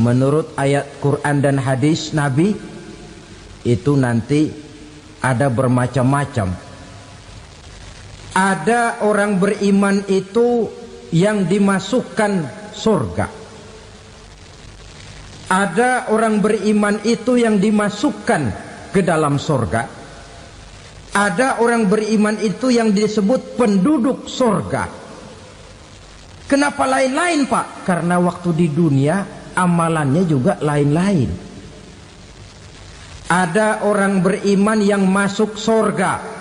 menurut ayat Quran dan hadis Nabi itu nanti ada bermacam-macam. Ada orang beriman itu yang dimasukkan surga. Ada orang beriman itu yang dimasukkan ke dalam surga. Ada orang beriman itu yang disebut penduduk surga. Kenapa lain-lain, Pak? Karena waktu di dunia amalannya juga lain-lain. Ada orang beriman yang masuk surga.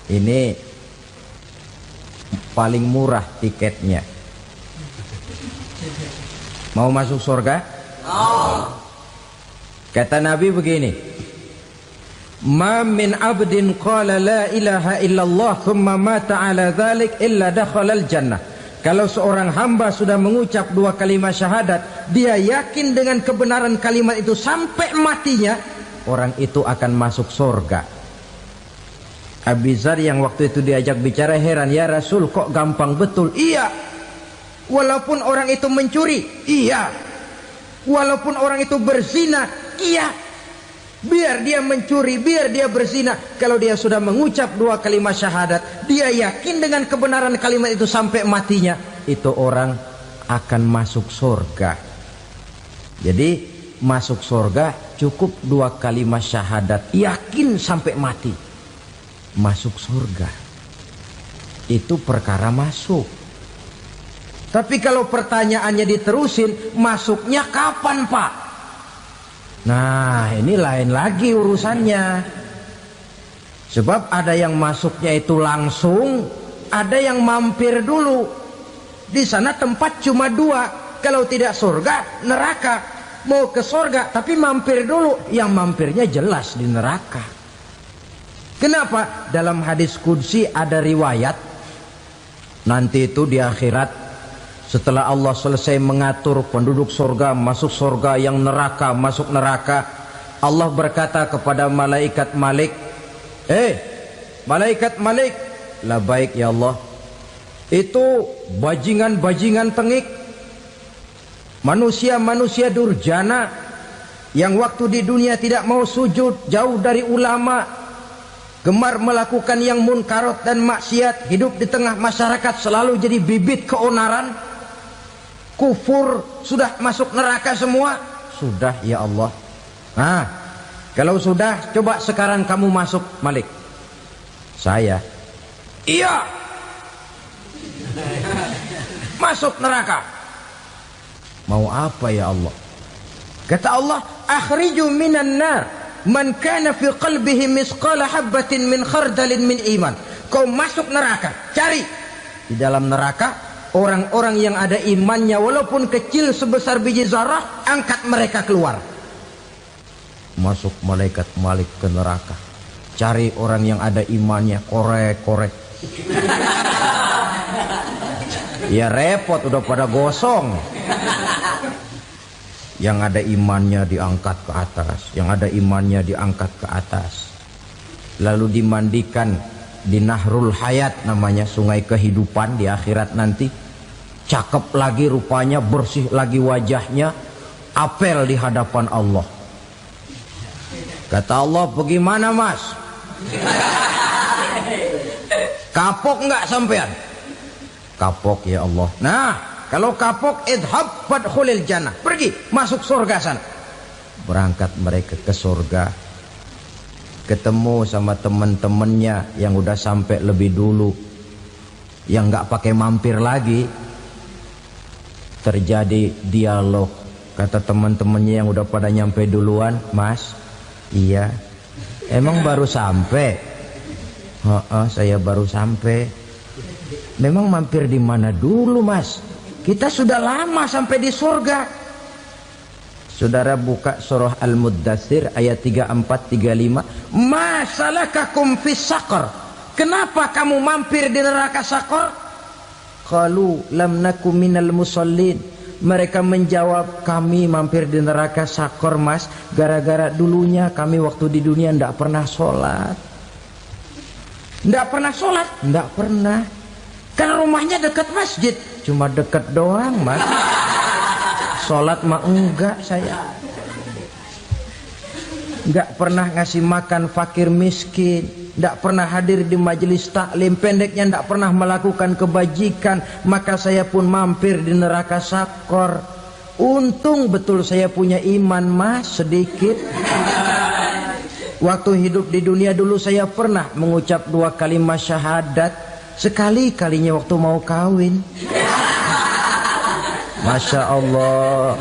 Ini paling murah tiketnya. Mau masuk surga? Kata Nabi begini, ma min abdin qala la ilaha illallah thumma mata ala dhalik illa dakhalal jannah. Kalau seorang hamba sudah mengucap dua kalimat syahadat, dia yakin dengan kebenaran kalimat itu sampai matinya, orang itu akan masuk surga. Abi Dzar yang waktu itu diajak bicara heran, ya Rasul kok gampang betul? Iya. Walaupun orang itu mencuri, iya. Walaupun orang itu berzina, iya. Biar dia mencuri, biar dia berzina, kalau dia sudah mengucap dua kalimat syahadat, dia yakin dengan kebenaran kalimat itu sampai matinya, itu orang akan masuk surga. Jadi masuk surga cukup dua kalimat syahadat, yakin sampai mati, masuk surga. Itu perkara masuk. Tapi kalau pertanyaannya diterusin, masuknya kapan, Pak? Nah, ini lain lagi urusannya. Sebab ada yang masuknya itu langsung, ada yang mampir dulu. Di sana tempat cuma dua, kalau tidak surga, neraka. Mau ke surga tapi mampir dulu, yang mampirnya jelas di neraka. Kenapa? Dalam hadis qudsi ada riwayat, nanti itu di akhirat, setelah Allah selesai mengatur penduduk surga masuk surga, yang neraka masuk neraka, Allah berkata kepada malaikat Malik, malaikat Malik, labaik ya Allah. Itu bajingan-bajingan tengik, manusia-manusia durjana yang waktu di dunia tidak mau sujud, jauh dari ulama, gemar melakukan yang munkarat dan maksiat, hidup di tengah masyarakat selalu jadi bibit keonaran, kufur, sudah masuk neraka semua. Sudah ya Allah. Nah, kalau sudah, coba sekarang kamu masuk, Malik. Saya, iya, masuk neraka. Mau apa ya Allah? Kata Allah, akhriju minan nar man kana fi qalbihi misqala habbatin min khardalin min iman. Kau masuk neraka, cari di dalam neraka orang-orang yang ada imannya walaupun kecil sebesar biji zarah, angkat mereka keluar. Masuk malaikat Malik ke neraka, cari orang yang ada imannya, korek-korek. Ya repot, udah pada gosong. Yang ada imannya diangkat ke atas, yang ada imannya diangkat ke atas, lalu dimandikan di Nahrul Hayat, namanya sungai kehidupan di akhirat nanti. Cakep lagi rupanya, bersih lagi wajahnya, apel di hadapan Allah. Kata Allah, bagaimana mas? Kapok nggak sampean? Kapok ya Allah. Nah, kalau kapok, idhab fadkhulil jannah, pergi masuk surga sana. Berangkat mereka ke surga, ketemu sama teman-temannya yang udah sampai lebih dulu, yang nggak pakai mampir lagi. Terjadi dialog. Kata teman-temannya yang udah pada nyampe duluan, mas, iya, emang baru sampai? Saya baru sampai. Memang mampir di mana dulu mas? Kita sudah lama sampai di surga. Saudara buka surah Al-Muddatsir ayat 34-35. Ma salakakum fis saqar? Kenapa kamu mampir di neraka Saqar? Qalu lam nakum minal musallin. Mereka menjawab, kami mampir di neraka Saqar mas, gara-gara dulunya kami waktu di dunia ndak pernah sholat. Ndak pernah sholat? Ndak pernah. Kan rumahnya dekat masjid. Cuma dekat doang mas. Sholat mah enggak saya. Enggak pernah ngasih makan fakir miskin, enggak pernah hadir di majelis taklim, pendeknya enggak pernah melakukan kebajikan, maka saya pun mampir di neraka sakor. Untung betul saya punya iman mas sedikit. Waktu hidup di dunia dulu saya pernah mengucap 2 kalimat syahadat, sekali-kalinya waktu mau kawin. Masya Allah.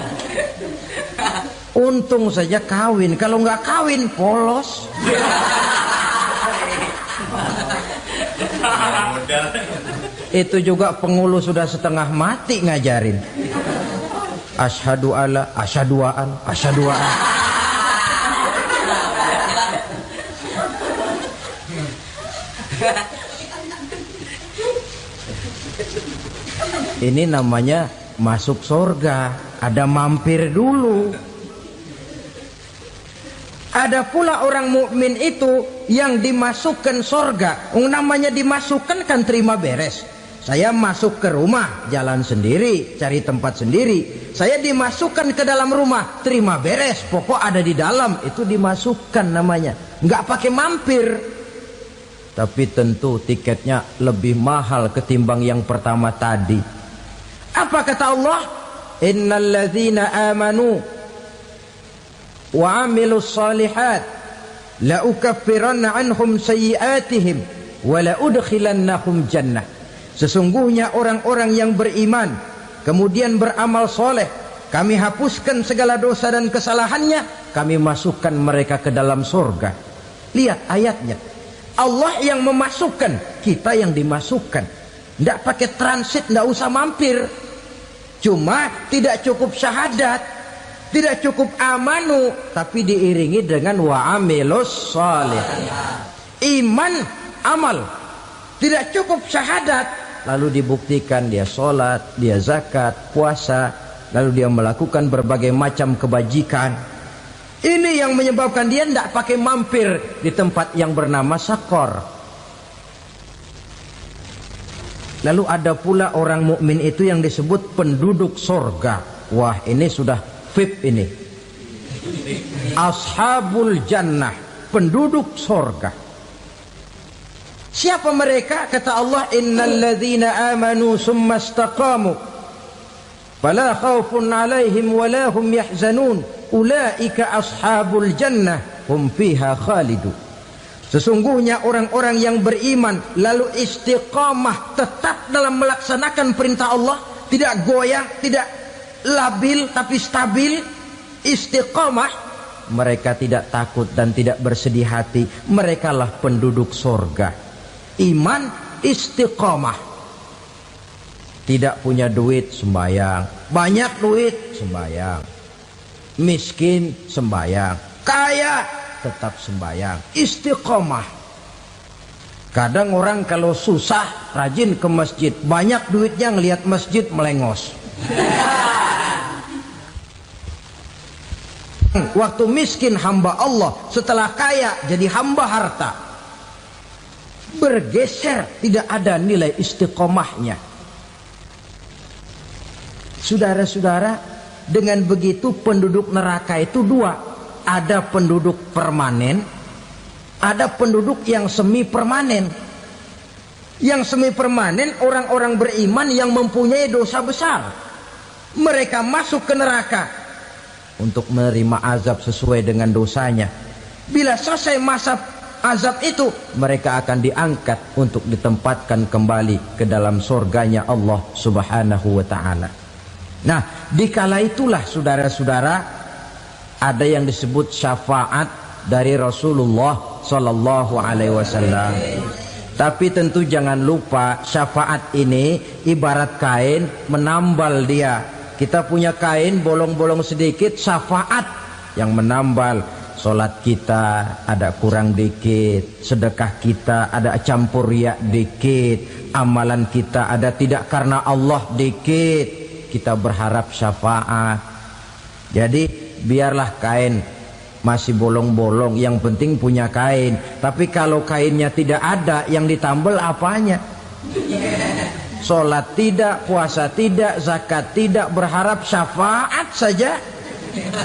Untung saja kawin, kalau nggak kawin polos. Itu juga pengulu sudah setengah mati ngajarin. Asyhadu alla, asyaduaan, asyaduaan. Ini namanya masuk surga, ada mampir dulu. Ada pula orang mukmin itu yang dimasukkan surga. Namanya dimasukkan kan terima beres. Saya masuk ke rumah, jalan sendiri, cari tempat sendiri. Saya dimasukkan ke dalam rumah, terima beres, pokok ada di dalam, itu dimasukkan namanya. Nggak pakai mampir. Tapi tentu tiketnya lebih mahal ketimbang yang pertama tadi. Apa kata Allah? Innal ladzina amanu wa amilus salihat la ukaffiranna anhum sayyi'atihim wa la udkhilannahum jannah. Sesungguhnya orang-orang yang beriman kemudian beramal soleh, kami hapuskan segala dosa dan kesalahannya, kami masukkan mereka ke dalam surga. Lihat ayatnya, Allah yang memasukkan, kita yang dimasukkan. Tidak pakai transit, tidak usah mampir. Cuma tidak cukup syahadat, tidak cukup amanu, tapi diiringi dengan wa'amilus salih. Iman, amal. Tidak cukup syahadat, lalu dibuktikan dia sholat, dia zakat, puasa, lalu dia melakukan berbagai macam kebajikan. Ini yang menyebabkan dia tidak pakai mampir di tempat yang bernama sakor. Lalu ada pula orang mukmin itu yang disebut penduduk sorga. Wah, ini sudah VIP ini. Ashabul jannah, penduduk sorga. Siapa mereka? Kata Allah, innal ladzina amanu summa istaqamu fala khaufun 'alaihim wala hum yahzanun ulaika ashabul jannah hum fiha khalidun. Sesungguhnya orang-orang yang beriman lalu istiqamah, tetap dalam melaksanakan perintah Allah, tidak goyang, tidak labil tapi stabil, istiqamah, mereka tidak takut dan tidak bersedih hati. Merekalah penduduk surga. Iman, istiqamah. Tidak punya duit, sembayang. Banyak duit, sembayang. Miskin, sembayang. Kaya, tetap sembayang. Istiqamah. Kadang orang kalau susah rajin ke masjid, banyak duitnya ngelihat masjid melengos. Waktu miskin hamba Allah, setelah kaya jadi hamba harta. Bergeser, tidak ada nilai istiqomahnya. Saudara-saudara, dengan begitu penduduk neraka itu dua. Ada penduduk permanen, ada penduduk yang semi permanen. Yang semi permanen orang-orang beriman yang mempunyai dosa besar. Mereka masuk ke neraka untuk menerima azab sesuai dengan dosanya. Bila selesai masa azab itu, mereka akan diangkat untuk ditempatkan kembali ke dalam surganya Allah Subhanahu wa ta'ala. Nah, dikala itulah saudara-saudara, ada yang disebut syafaat dari Rasulullah Sallallahu Alaihi Wasallam. Tapi tentu jangan lupa, syafaat ini ibarat kain menambal dia. Kita punya kain bolong-bolong sedikit, syafaat yang menambal. Solat kita ada kurang dikit, sedekah kita ada campur riak dikit, amalan kita ada tidak karena Allah dikit, kita berharap syafaat. Jadi biarlah kain masih bolong-bolong, yang penting punya kain. Tapi kalau kainnya tidak ada, yang ditambal apanya? Sholat tidak, puasa tidak, zakat tidak, berharap syafaat saja.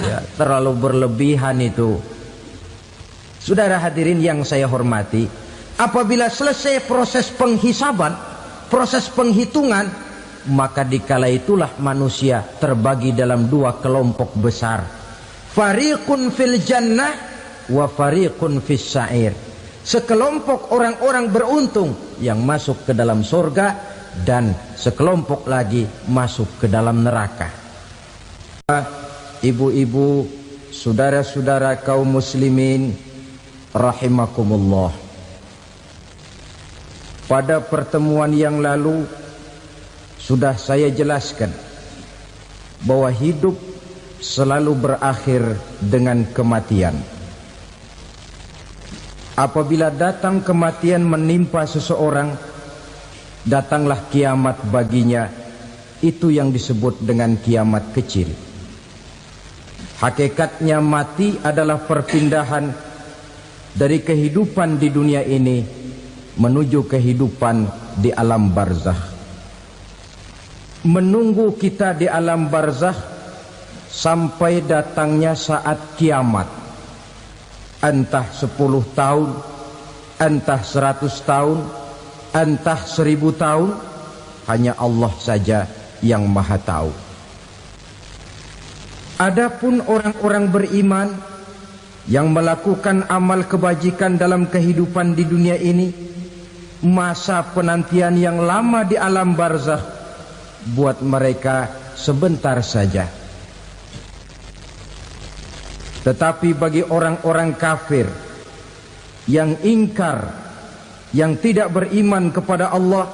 Ya, terlalu berlebihan itu. Saudara hadirin yang saya hormati, apabila selesai proses penghisaban, proses penghitungan, maka dikala itulah manusia terbagi dalam dua kelompok besar. Fariqun fil jannah wa fariqun fis sa'ir. Sekelompok orang-orang beruntung yang masuk ke dalam surga, dan sekelompok lagi masuk ke dalam neraka. Ibu-ibu, saudara-saudara kaum muslimin rahimakumullah. Pada pertemuan yang lalu sudah saya jelaskan bahwa hidup selalu berakhir dengan kematian. Apabila datang kematian menimpa seseorang, datanglah kiamat baginya. Itu yang disebut dengan kiamat kecil. Hakikatnya mati adalah perpindahan dari kehidupan di dunia ini menuju kehidupan di alam barzakh. Menunggu kita di alam barzakh sampai datangnya saat kiamat. Entah 10 tahun, entah 100 tahun, entah 1000 tahun, hanya Allah saja yang maha tahu. Adapun orang-orang beriman yang melakukan amal kebajikan dalam kehidupan di dunia ini, masa penantian yang lama di alam barzakh buat mereka sebentar saja. Tetapi bagi orang-orang kafir yang ingkar, yang tidak beriman kepada Allah,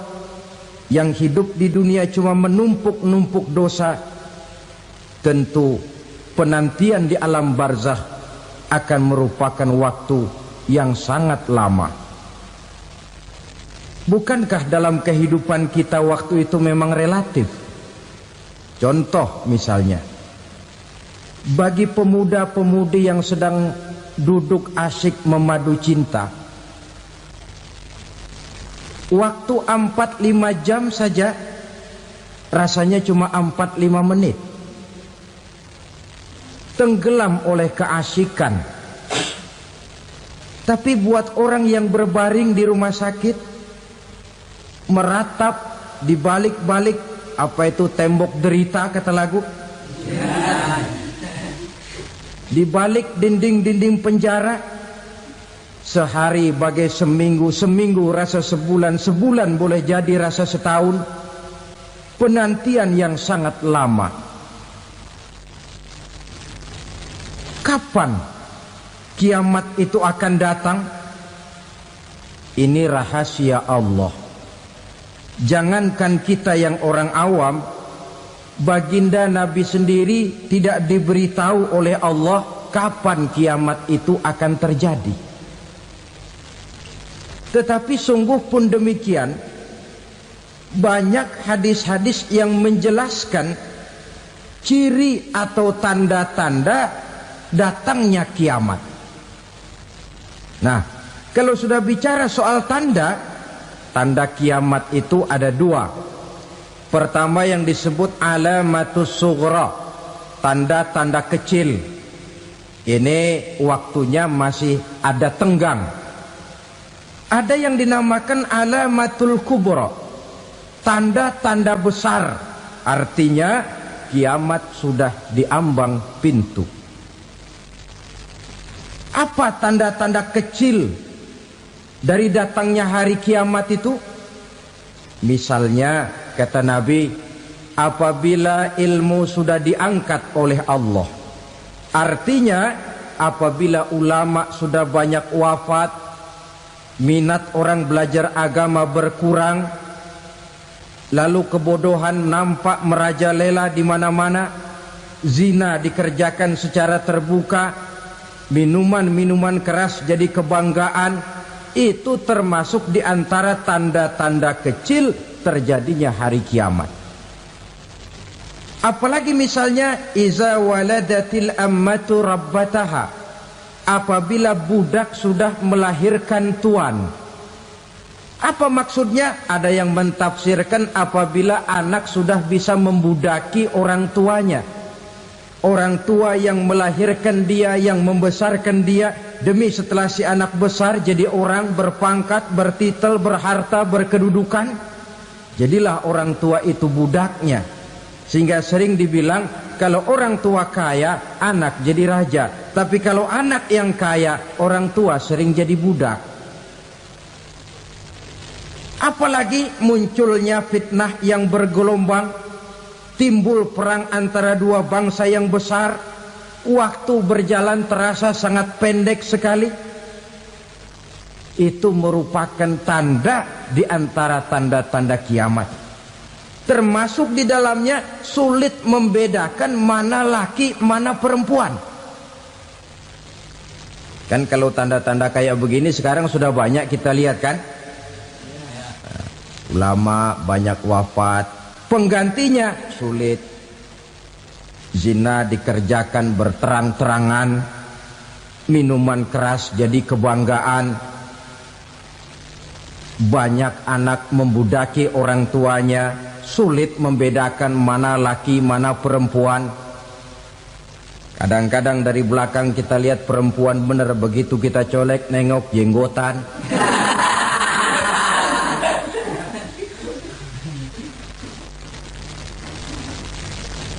yang hidup di dunia cuma menumpuk-numpuk dosa, tentu penantian di alam barzakh akan merupakan waktu yang sangat lama. Bukankah dalam kehidupan kita waktu itu memang relatif? Contoh misalnya, bagi pemuda-pemudi yang sedang duduk asyik memadu cinta, waktu 4-5 jam saja rasanya cuma 4-5 menit. Tenggelam oleh keasikan. Tapi buat orang yang berbaring di rumah sakit, meratap di balik-balik apa itu tembok derita kata lagu, di balik dinding-dinding penjara, sehari bagai seminggu, seminggu rasa sebulan, sebulan boleh jadi rasa setahun. Penantian yang sangat lama. Kapan kiamat itu akan datang? Ini rahasia Allah. Jangankan kita yang orang awam, baginda Nabi sendiri tidak diberitahu oleh Allah kapan kiamat itu akan terjadi. Tetapi sungguh pun demikian, banyak hadis-hadis yang menjelaskan ciri atau tanda-tanda datangnya kiamat. Nah, kalau sudah bicara soal tanda kiamat itu ada dua. Pertama yang disebut alamatus sughra, tanda-tanda kecil. Ini waktunya masih ada tenggang. Ada yang dinamakan alamatul kubra, tanda-tanda besar. Artinya kiamat sudah diambang pintu. Apa tanda-tanda kecil dari datangnya hari kiamat itu? Misalnya kata Nabi, apabila ilmu sudah diangkat oleh Allah. Artinya apabila ulama sudah banyak wafat, minat orang belajar agama berkurang, lalu kebodohan nampak merajalela di mana-mana, zina dikerjakan secara terbuka, minuman-minuman keras jadi kebanggaan, itu termasuk di antara tanda-tanda kecil terjadinya hari kiamat. Apalagi misalnya iza waladatil ammatu rabbataha, apabila budak sudah melahirkan tuan. Apa maksudnya? Ada yang mentafsirkan apabila anak sudah bisa membudaki orang tuanya. Orang tua yang melahirkan dia, yang membesarkan dia, demi setelah si anak besar jadi orang berpangkat, bertitel, berharta, berkedudukan, jadilah orang tua itu budaknya. Sehingga sering dibilang kalau orang tua kaya, anak jadi raja. Tapi kalau anak yang kaya, orang tua sering jadi budak. Apalagi munculnya fitnah yang bergelombang, timbul perang antara dua bangsa yang besar, waktu berjalan terasa sangat pendek sekali. Itu merupakan tanda di antara tanda-tanda kiamat. Termasuk di dalamnya sulit membedakan mana laki, mana perempuan. Kan kalau tanda-tanda kayak begini sekarang sudah banyak kita lihat kan. Ulama banyak wafat, penggantinya sulit. Zina dikerjakan berterang-terangan, minuman keras jadi kebanggaan. Banyak anak membudaki orang tuanya, sulit membedakan mana laki mana perempuan. Kadang-kadang dari belakang kita lihat perempuan bener, begitu kita colek nengok jenggotan.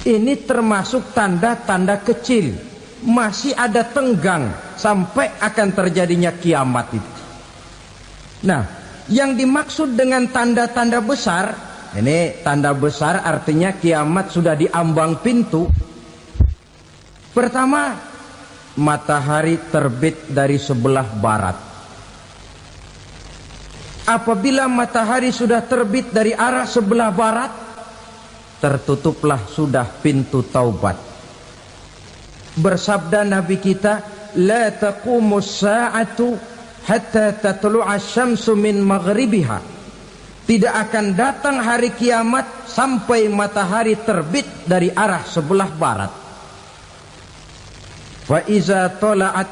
Ini termasuk tanda-tanda kecil, masih ada tenggang sampai akan terjadinya kiamat itu. Nah, yang dimaksud dengan tanda-tanda besar, ini tanda besar artinya kiamat sudah diambang pintu. Pertama, matahari terbit dari sebelah barat. Apabila matahari sudah terbit dari arah sebelah barat, tertutuplah sudah pintu taubat. Bersabda Nabi kita, la taqumus sa'atu hatta tatlu'a syamsu min maghribiha. Tidak akan datang hari kiamat sampai matahari terbit dari arah sebelah barat. Fa iza tala'at,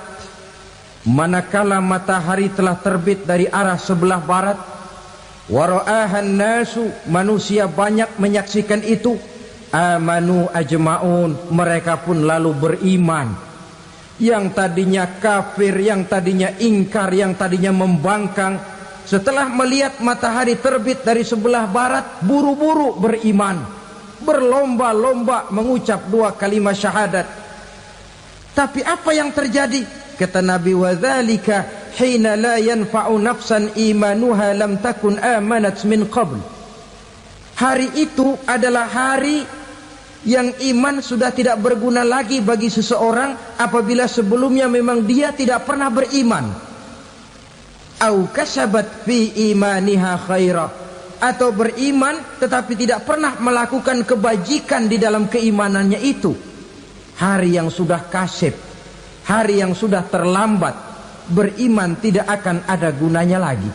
manakala matahari telah terbit dari arah sebelah barat, wara'ahan nasu, manusia banyak menyaksikan itu, amanu ajma'un, mereka pun lalu beriman. Yang tadinya kafir, yang tadinya ingkar, yang tadinya membangkang, setelah melihat matahari terbit dari sebelah barat, buru-buru beriman, berlomba-lomba mengucap dua kalimat syahadat. Tapi apa yang terjadi? Kata Nabi, wadzalika hina la yanfa'u nafsan imanuha lam takun amanat min qabl. Hari itu adalah hari yang iman sudah tidak berguna lagi bagi seseorang apabila sebelumnya memang dia tidak pernah beriman. Au kasabat fi imaniha khaira, atau beriman tetapi tidak pernah melakukan kebajikan di dalam keimanannya itu. Hari yang sudah kasib, hari yang sudah terlambat, beriman tidak akan ada gunanya lagi.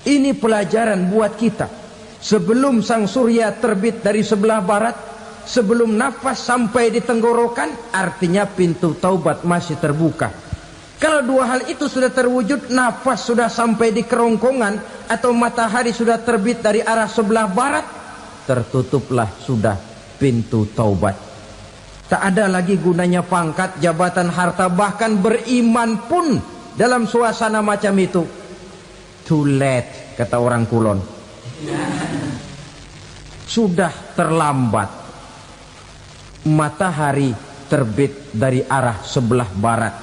Ini pelajaran buat kita. Sebelum sang surya terbit dari sebelah barat, sebelum nafas sampai di tenggorokan, artinya pintu taubat masih terbuka. Kalau dua hal itu sudah terwujud, nafas sudah sampai di kerongkongan atau matahari sudah terbit dari arah sebelah barat, tertutuplah sudah pintu taubat. Tak ada lagi gunanya pangkat, jabatan, harta, bahkan beriman pun dalam suasana macam itu. Too late, kata orang Kulon. Sudah terlambat. Matahari terbit dari arah sebelah barat.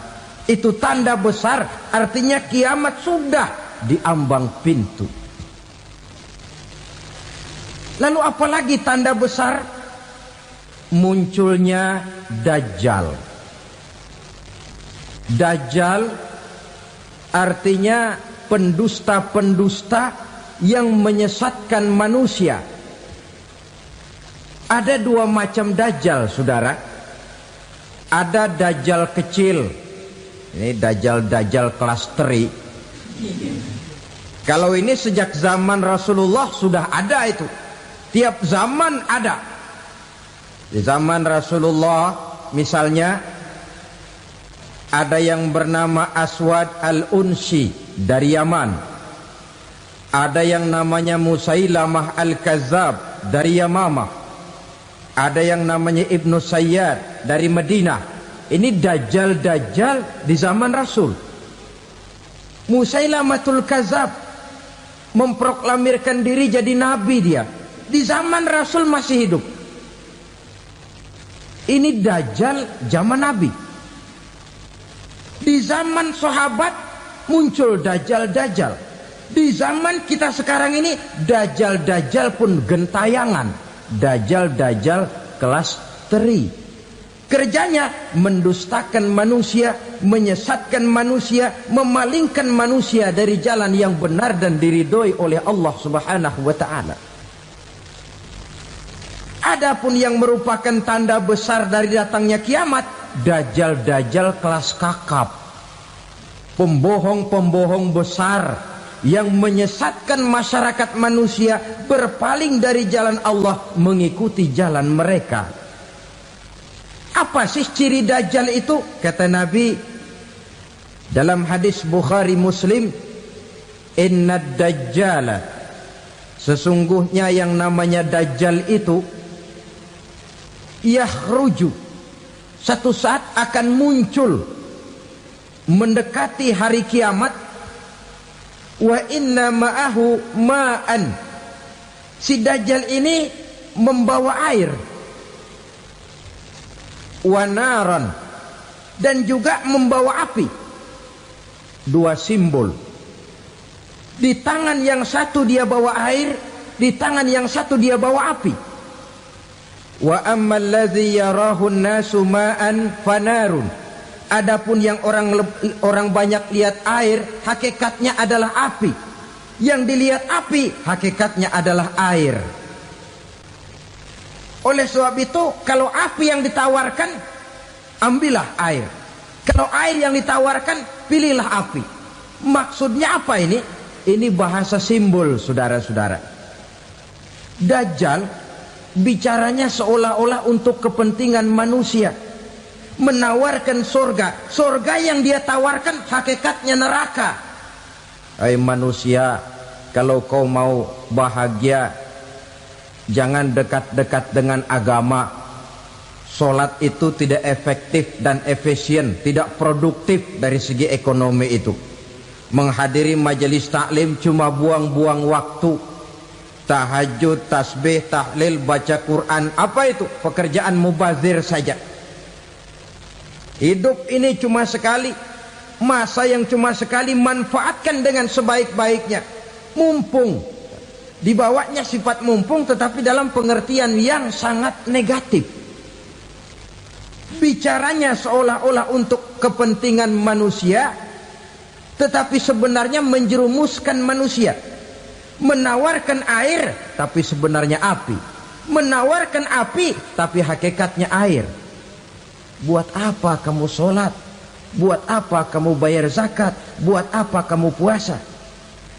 Itu tanda besar, artinya kiamat sudah diambang pintu. Lalu apalagi tanda besar? Munculnya Dajjal. Dajjal artinya pendusta-pendusta yang menyesatkan manusia. Ada dua macam Dajjal, saudara. Ada Dajjal kecil. Ini Dajjal kelas 3. Kalau ini sejak zaman Rasulullah sudah ada itu. Tiap zaman ada. Di zaman Rasulullah misalnya ada yang bernama Aswad al-Unsi dari Yaman. Ada yang namanya Musailamah Al-Kazzab dari Yamamah. Ada yang namanya Ibnu Sayyad dari Madinah. Ini dajjal-dajjal di zaman Rasul. Musailamatul Kazzab memproklamirkan diri jadi nabi dia. Di zaman Rasul masih hidup. Ini dajjal zaman Nabi. Di zaman sahabat muncul dajjal-dajjal. Di zaman kita sekarang ini dajjal-dajjal pun gentayangan. Dajjal-dajjal kelas teri. Kerjanya mendustakan manusia, menyesatkan manusia, memalingkan manusia dari jalan yang benar dan diridhoi oleh Allah Subhanahu wa taala. Adapun yang merupakan tanda besar dari datangnya kiamat, dajjal-dajjal kelas kakap. Pembohong-pembohong besar yang menyesatkan masyarakat manusia berpaling dari jalan Allah mengikuti jalan mereka. Apa sih ciri dajjal itu? Kata Nabi dalam hadis Bukhari Muslim, "Innad dajjala", sesungguhnya yang namanya dajjal itu yakhruju, satu saat akan muncul mendekati hari kiamat. Wa inna ma'ahu ma'an, si dajjal ini membawa air. Wa naran, dan juga membawa api. Dua simbol. Di tangan yang satu dia bawa air, di tangan yang satu dia bawa api. Wa ammal ladzi yarahu an-nasu ma'an fanarun, adapun yang orang banyak lihat air, hakikatnya adalah api. Yang dilihat api, hakikatnya adalah air. Oleh sebab itu, kalau api yang ditawarkan, ambillah air. Kalau air yang ditawarkan, pilihlah api. Maksudnya apa ini? Ini bahasa simbol, saudara-saudara. Dajjal bicaranya seolah-olah untuk kepentingan manusia, menawarkan surga. Surga yang dia tawarkan hakikatnya neraka. Hai manusia, kalau kau mau bahagia, jangan dekat-dekat dengan agama. Solat itu tidak efektif dan efisien, tidak produktif dari segi ekonomi itu. Menghadiri majelis taklim cuma buang-buang waktu. Tahajud, tasbih, tahlil, baca Quran, apa itu? Pekerjaan mubazir saja. Hidup ini cuma sekali, masa yang cuma sekali, manfaatkan dengan sebaik-baiknya. Mumpung, dibawanya sifat mumpung, tetapi dalam pengertian yang sangat negatif. Bicaranya seolah-olah untuk kepentingan manusia, tetapi sebenarnya menjerumuskan manusia. Menawarkan air, tapi sebenarnya api. Menawarkan api, tapi hakikatnya air. Buat apa kamu sholat? Buat apa kamu bayar zakat? Buat apa kamu puasa?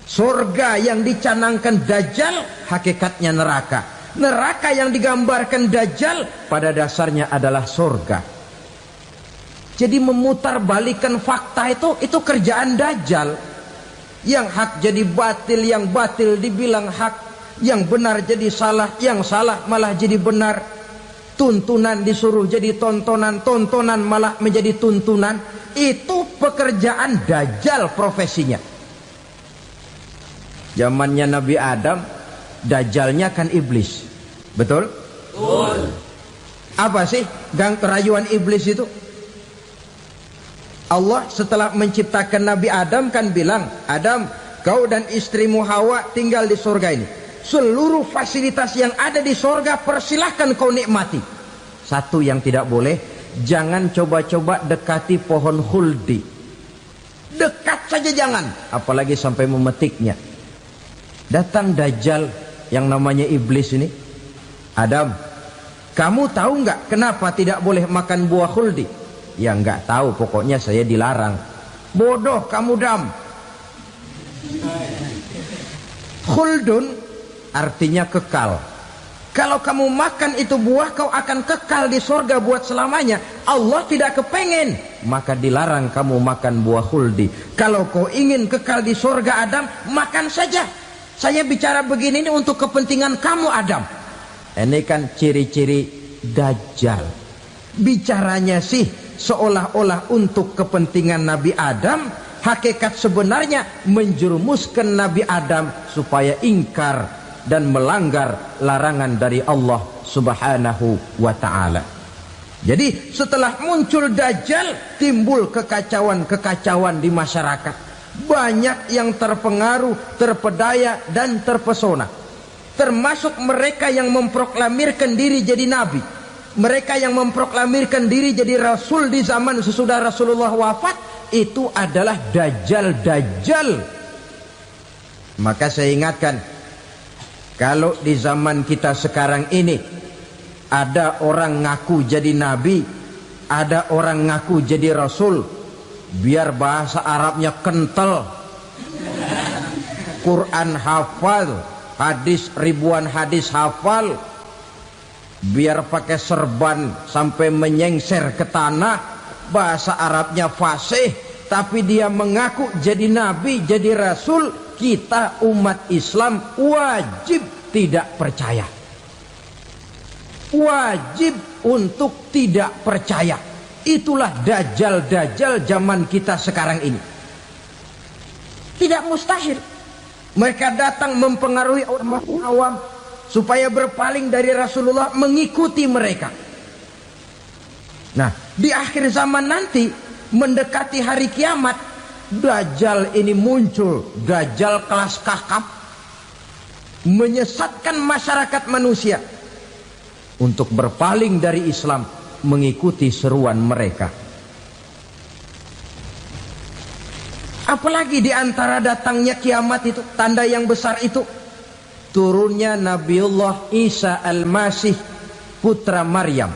Surga yang dicanangkan Dajjal, hakikatnya neraka. Neraka yang digambarkan Dajjal, pada dasarnya adalah surga. Jadi memutarbalikkan fakta itu kerjaan Dajjal. Yang hak jadi batil, yang batil dibilang hak, yang benar jadi salah, yang salah malah jadi benar. Tuntunan disuruh jadi tontonan, tontonan malah menjadi tuntunan. Itu pekerjaan Dajjal profesinya. Zamannya Nabi Adam, Dajjalnya kan iblis. Betul? Betul. Apa sih gang kerayuan iblis itu? Allah setelah menciptakan Nabi Adam kan bilang, Adam, kau dan istrimu Hawa tinggal di surga ini. Seluruh fasilitas yang ada di surga persilahkan kau nikmati. Satu yang tidak boleh, jangan coba-coba dekati pohon khuldi. Dekat saja jangan, apalagi sampai memetiknya. Datang Dajjal yang namanya iblis ini. Adam, kamu tahu nggak kenapa tidak boleh makan buah khuldi? Ya nggak tahu, pokoknya saya dilarang. Bodoh kamu Dam. Khuldun artinya kekal. Kalau kamu makan itu buah, kau akan kekal di surga buat selamanya. Allah tidak kepengen, maka dilarang kamu makan buah khuldi. Kalau kau ingin kekal di surga Adam, makan saja. Saya bicara begini ini untuk kepentingan kamu Adam. Ini kan ciri-ciri Dajjal. Bicaranya sih seolah-olah untuk kepentingan Nabi Adam, hakikat sebenarnya menjerumuskan Nabi Adam supaya ingkar dan melanggar larangan dari Allah Subhanahu wa ta'ala. Jadi setelah muncul Dajjal, timbul kekacauan-kekacauan di masyarakat. Banyak yang terpengaruh, terpedaya dan terpesona. Termasuk mereka yang memproklamirkan diri jadi nabi. Mereka yang memproklamirkan diri jadi rasul di zaman sesudah Rasulullah wafat, itu adalah Dajjal-Dajjal. Maka saya ingatkan, kalau di zaman kita sekarang ini ada orang ngaku jadi nabi, ada orang ngaku jadi rasul, biar bahasa Arabnya kental, Quran hafal, hadis ribuan hadis hafal, biar pakai serban sampai menyengser ke tanah, bahasa Arabnya fasih, tapi dia mengaku jadi nabi, jadi rasul, kita umat Islam wajib tidak percaya. Wajib untuk tidak percaya. Itulah Dajjal-Dajjal zaman kita sekarang ini. Tidak mustahil mereka datang mempengaruhi orang awam supaya berpaling dari Rasulullah, mengikuti mereka. Nah, di akhir zaman nanti, mendekati hari kiamat, Dajjal ini muncul. Dajjal kelas kakap, menyesatkan masyarakat manusia untuk berpaling dari Islam, mengikuti seruan mereka. Apalagi di antara datangnya kiamat itu, tanda yang besar itu, turunnya Nabiullah Isa Al-Masih, putra Maryam.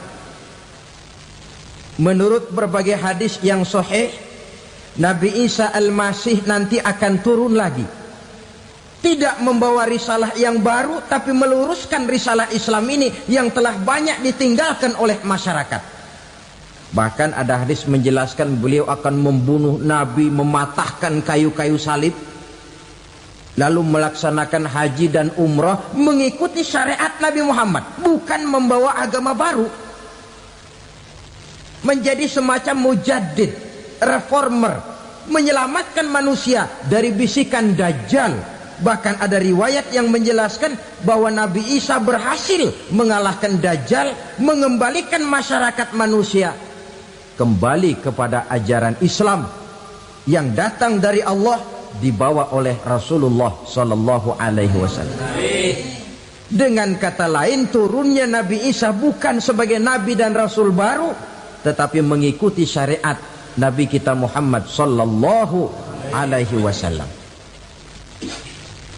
Menurut berbagai hadis yang sahih, Nabi Isa Al-Masih nanti akan turun lagi. Tidak membawa risalah yang baru, tapi meluruskan risalah Islam ini yang telah banyak ditinggalkan oleh masyarakat. Bahkan ada hadis menjelaskan beliau akan membunuh Nabi, mematahkan kayu-kayu salib, lalu melaksanakan haji dan umrah mengikuti syariat Nabi Muhammad, bukan membawa agama baru. Menjadi semacam mujaddid, reformer, menyelamatkan manusia dari bisikan Dajjal. Bahkan ada riwayat yang menjelaskan bahwa Nabi Isa berhasil mengalahkan Dajjal, mengembalikan masyarakat manusia kembali kepada ajaran Islam yang datang dari Allah, dibawa oleh Rasulullah Sallallahu Alaihi Wasallam. Dengan kata lain, turunnya Nabi Isa bukan sebagai Nabi dan Rasul baru, tetapi mengikuti syariat Nabi kita Muhammad Sallallahu Alaihi Wasallam.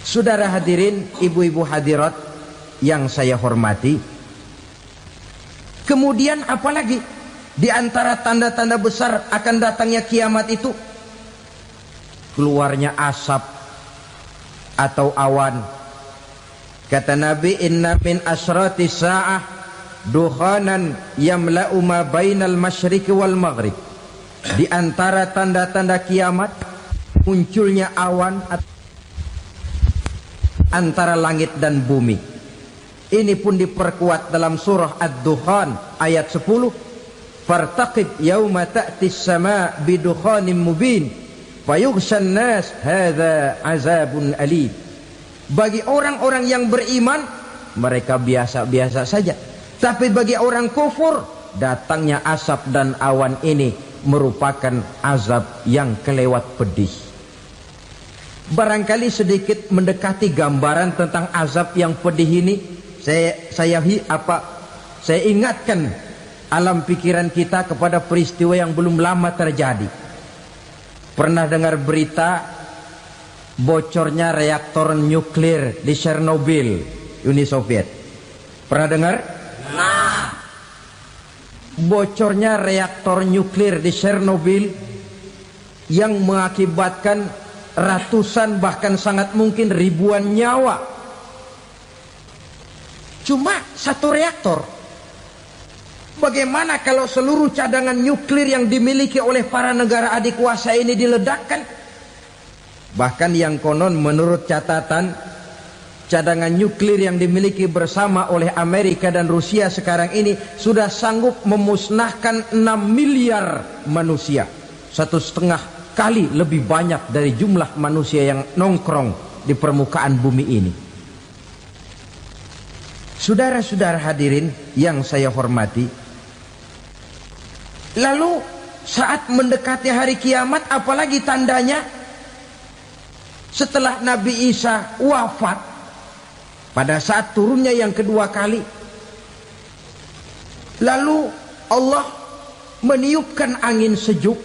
Saudara hadirin, ibu-ibu hadirat yang saya hormati, kemudian apalagi di antara tanda-tanda besar akan datangnya kiamat itu? Keluarnya asap atau awan. Kata Nabi, inna min asyrati sa'ah dukhanan yamla'u ma bainal masyriqi wal maghrib. Di antara tanda-tanda kiamat, munculnya awan antara langit dan bumi. Ini pun diperkuat dalam surah Ad-Dukhan ayat 10. Fartaqib yauma ta'tis sama' bidukhanin mubin fayughshan nas hadza azabun alim. Bagi orang-orang yang beriman, mereka biasa-biasa saja. Tapi bagi orang kufur, datangnya asap dan awan ini merupakan azab yang kelewat pedih. Barangkali sedikit mendekati gambaran tentang azab yang pedih ini, saya ingatkan alam pikiran kita kepada peristiwa yang belum lama terjadi. Pernah dengar berita bocornya reaktor nuklir di Chernobyl, Uni Soviet? Pernah dengar? Nah, bocornya reaktor nuklir di Chernobyl yang mengakibatkan ratusan bahkan sangat mungkin ribuan nyawa. Cuma satu reaktor. Bagaimana kalau seluruh cadangan nuklir yang dimiliki oleh para negara adik kuasa ini diledakkan? Bahkan yang konon menurut catatan cadangan nuklir yang dimiliki bersama oleh Amerika dan Rusia sekarang ini sudah sanggup memusnahkan 6 miliar manusia, 1,5 kali lebih banyak dari jumlah manusia yang nongkrong di permukaan bumi ini. Saudara-saudara hadirin yang saya hormati, lalu saat mendekati hari kiamat, apalagi tandanya setelah Nabi Isa wafat, pada saat turunnya yang kedua kali, lalu Allah meniupkan angin sejuk.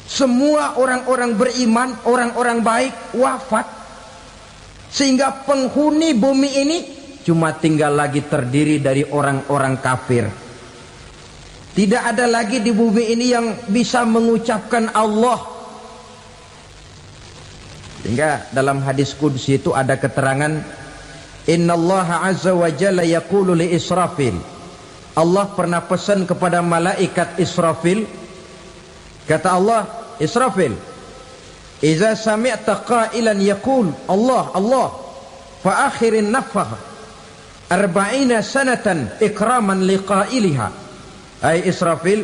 Semua orang-orang beriman, orang-orang baik wafat, sehingga penghuni bumi ini cuma tinggal lagi terdiri dari orang-orang kafir. Tidak ada lagi di bumi ini yang bisa mengucapkan Allah. Sehingga dalam hadis qudsi itu ada keterangan, innallaha azza wa jalla yaqulu li Israfil. Allah pernah pesan kepada malaikat Israfil, kata Allah, Israfil, idza sami'ta qailan yaqul Allah Allah fa akhirin nafakh 40 sanatan ikraman liqailiha. Hai Israfil,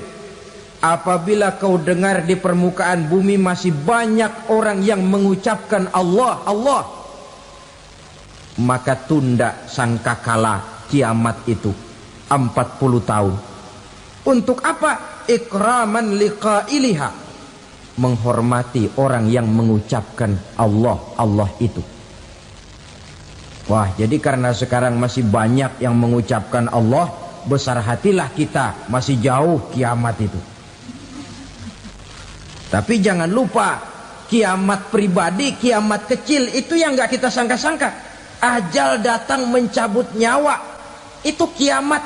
apabila kau dengar di permukaan bumi masih banyak orang yang mengucapkan Allah Allah, maka tunda sangkakala kiamat itu 40 tahun. Untuk apa? Ikraman liqailiha, menghormati orang yang mengucapkan Allah Allah itu. Wah, jadi karena sekarang masih banyak yang mengucapkan Allah, besar hatilah kita, masih jauh kiamat itu. Tapi jangan lupa, kiamat pribadi, kiamat kecil itu yang gak kita sangka-sangka. Ajal datang mencabut nyawa, itu kiamat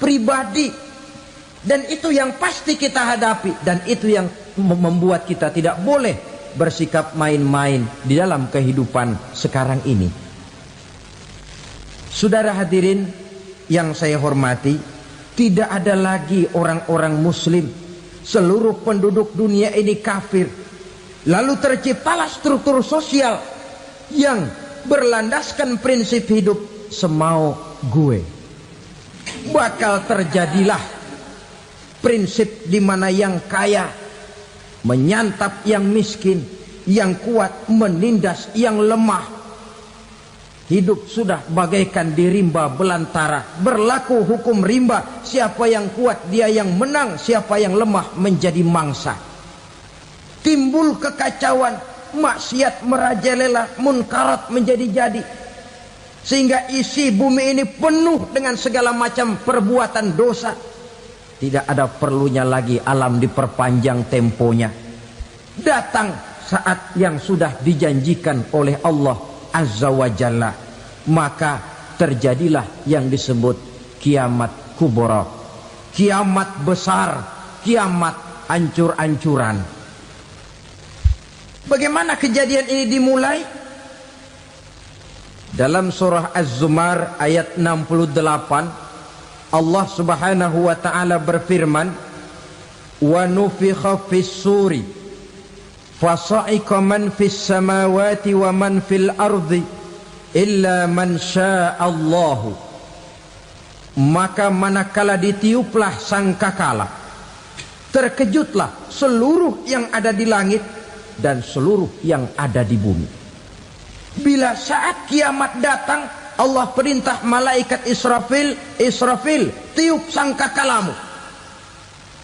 pribadi. Dan itu yang pasti kita hadapi. Dan itu yang membuat kita tidak boleh bersikap main-main di dalam kehidupan sekarang ini. Saudara hadirin yang saya hormati, tidak ada lagi orang-orang muslim. Seluruh penduduk dunia ini kafir. Lalu terciptalah struktur sosial yang berlandaskan prinsip hidup semau gue. Bakal terjadilah prinsip di mana yang kaya menyantap yang miskin, yang kuat menindas yang lemah. Hidup sudah bagaikan di rimba belantara. Berlaku hukum rimba. Siapa yang kuat dia yang menang, siapa yang lemah menjadi mangsa. Timbul kekacauan, maksiat merajalela, munkarat menjadi-jadi. Sehingga isi bumi ini penuh dengan segala macam perbuatan dosa. Tidak ada perlunya lagi alam diperpanjang temponya. Datang saat yang sudah dijanjikan oleh Allah Azza wa Jalla, maka terjadilah yang disebut kiamat kubra, kiamat besar, kiamat ancur-ancuran. Bagaimana kejadian ini dimulai? Dalam surah Az-Zumar ayat 68, Allah Subhanahu wa taala berfirman, wa nufikha fis suri fasa'iqa man fis samawati wa man fil ardi illa man sya'allahu. Maka manakala ditiuplah sangkakala, terkejutlah seluruh yang ada di langit dan seluruh yang ada di bumi. Bila saat kiamat datang, Allah perintah malaikat Israfil, Israfil, tiup sangkakalamu.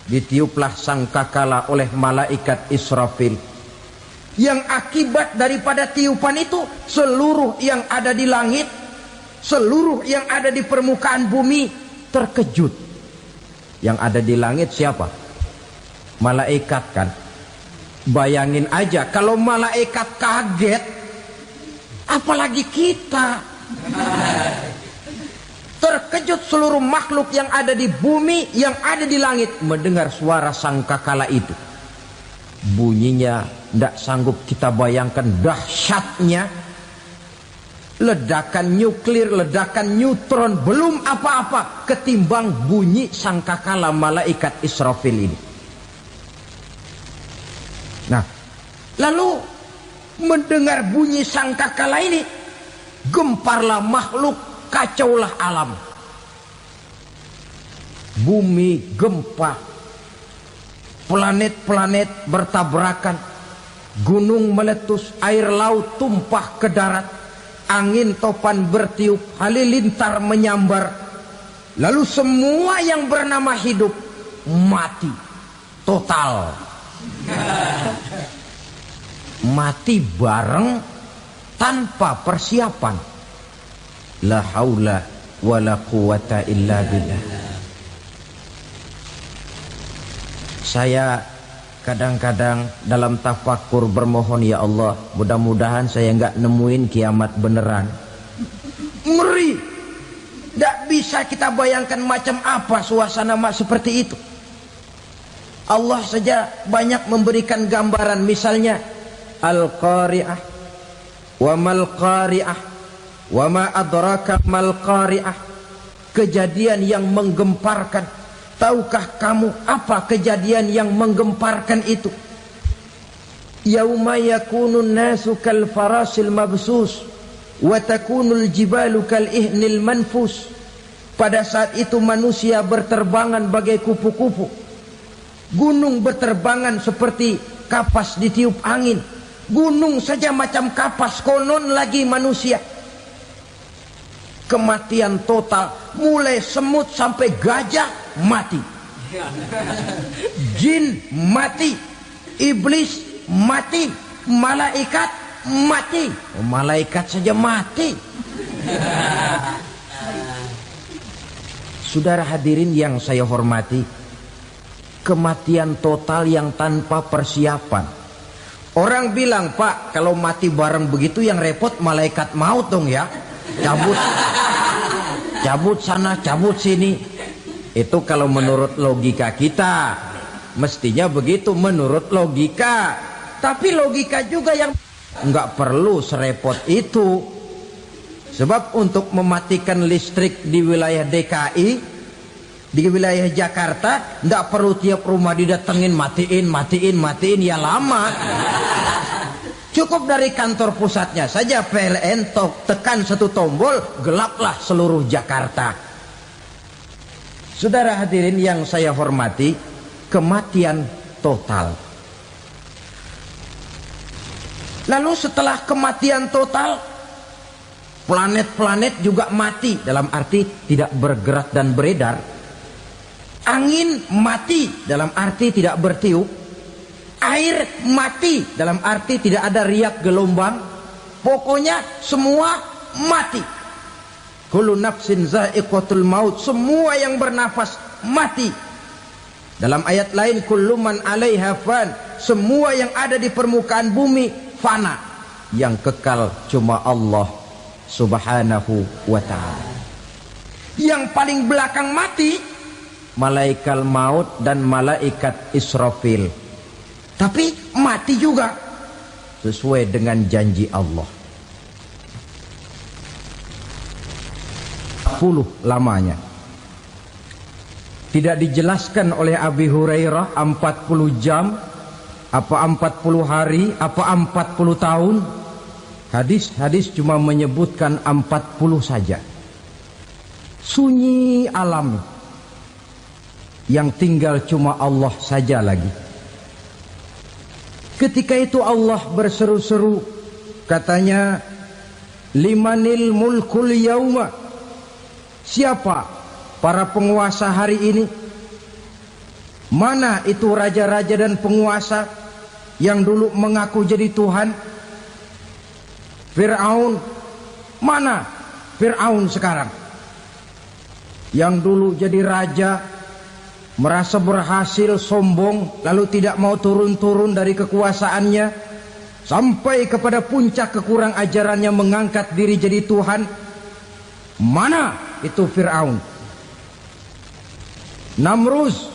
Ditiuplah sangkakala oleh malaikat Israfil. Yang akibat daripada tiupan itu, seluruh yang ada di langit, seluruh yang ada di permukaan bumi terkejut. Yang ada di langit siapa? Malaikat kan. Bayangin aja kalau malaikat kaget, apalagi kita. Terkejut seluruh makhluk yang ada di bumi, yang ada di langit mendengar suara sangkakala itu. Bunyinya tidak sanggup kita bayangkan dahsyatnya. Ledakan nuklir, ledakan neutron, belum apa-apa ketimbang bunyi sangkakala malaikat Israfil ini. Nah, lalu mendengar bunyi sangkakala ini, gemparlah makhluk, kacaulah alam. Bumi gempa, planet-planet bertabrakan, gunung meletus, air laut tumpah ke darat, angin topan bertiup, halilintar menyambar. Lalu semua yang bernama hidup mati total. Mati bareng tanpa persiapan. La haula wala quwata illa billah. Saya kadang-kadang dalam tafakur bermohon, ya Allah, mudah-mudahan saya enggak nemuin kiamat beneran. Ngeri. Tidak bisa kita bayangkan macam apa suasana seperti itu. Allah saja banyak memberikan gambaran, misalnya Al-Qari'ah, wa mal qari'ah, wa ma adraka mal qari'ah. Kejadian yang menggemparkan. Tahukah kamu apa kejadian yang menggemparkan itu? Yauma yakunun nasu kal farasil mabsus wa takunul jibalu kal ihnil manfus. Pada saat itu manusia berterbangan bagai kupu-kupu, gunung berterbangan seperti kapas ditiup angin. Gunung saja macam kapas, konon lagi manusia. Kematian total, mulai semut sampai gajah mati, jin mati, iblis mati, malaikat mati. Malaikat saja mati. Saudara hadirin yang saya hormati, kematian total yang tanpa persiapan. Orang bilang, Pak, kalau mati bareng begitu yang repot malaikat maut dong ya. Cabut sana, cabut sini. Itu kalau menurut logika kita, mestinya begitu menurut logika. Tapi logika juga yang nggak perlu serepot itu. Sebab untuk mematikan listrik di wilayah DKI, di wilayah Jakarta, nggak perlu tiap rumah didatengin, matiin, ya lama. Cukup dari kantor pusatnya saja PLN, tekan satu tombol, gelaplah seluruh Jakarta. Saudara hadirin yang saya hormati, kematian total. Lalu setelah kematian total, planet-planet juga mati, dalam arti tidak bergerak dan beredar. Angin mati, dalam arti tidak bertiup. Air mati, dalam arti tidak ada riak gelombang. Pokoknya semua mati. Kullu nafsin za'iqatul maut. Semua yang bernafas mati. Dalam ayat lain, kullu man 'alaiha fan. Semua yang ada di permukaan bumi fana. Yang kekal cuma Allah Subhanahu wa ta'ala. Yang paling belakang mati malaikat maut dan malaikat Israfil. Tapi mati juga sesuai dengan janji Allah. 10 lamanya. Tidak dijelaskan oleh Abi Hurairah 40 jam, apa 40 hari, apa 40 tahun. Hadis-hadis cuma menyebutkan 40 saja. Sunyi alam, yang tinggal cuma Allah saja lagi. Ketika itu Allah berseru-seru, katanya, limanil mulkul yauma. Siapa para penguasa hari ini? Mana itu raja-raja dan penguasa yang dulu mengaku jadi Tuhan? Fir'aun. Mana Fir'aun sekarang? Yang dulu jadi raja, merasa berhasil, sombong, lalu tidak mau turun-turun dari kekuasaannya, sampai kepada puncak kekurang ajarannya mengangkat diri jadi Tuhan. Mana itu Fir'aun? Namrus.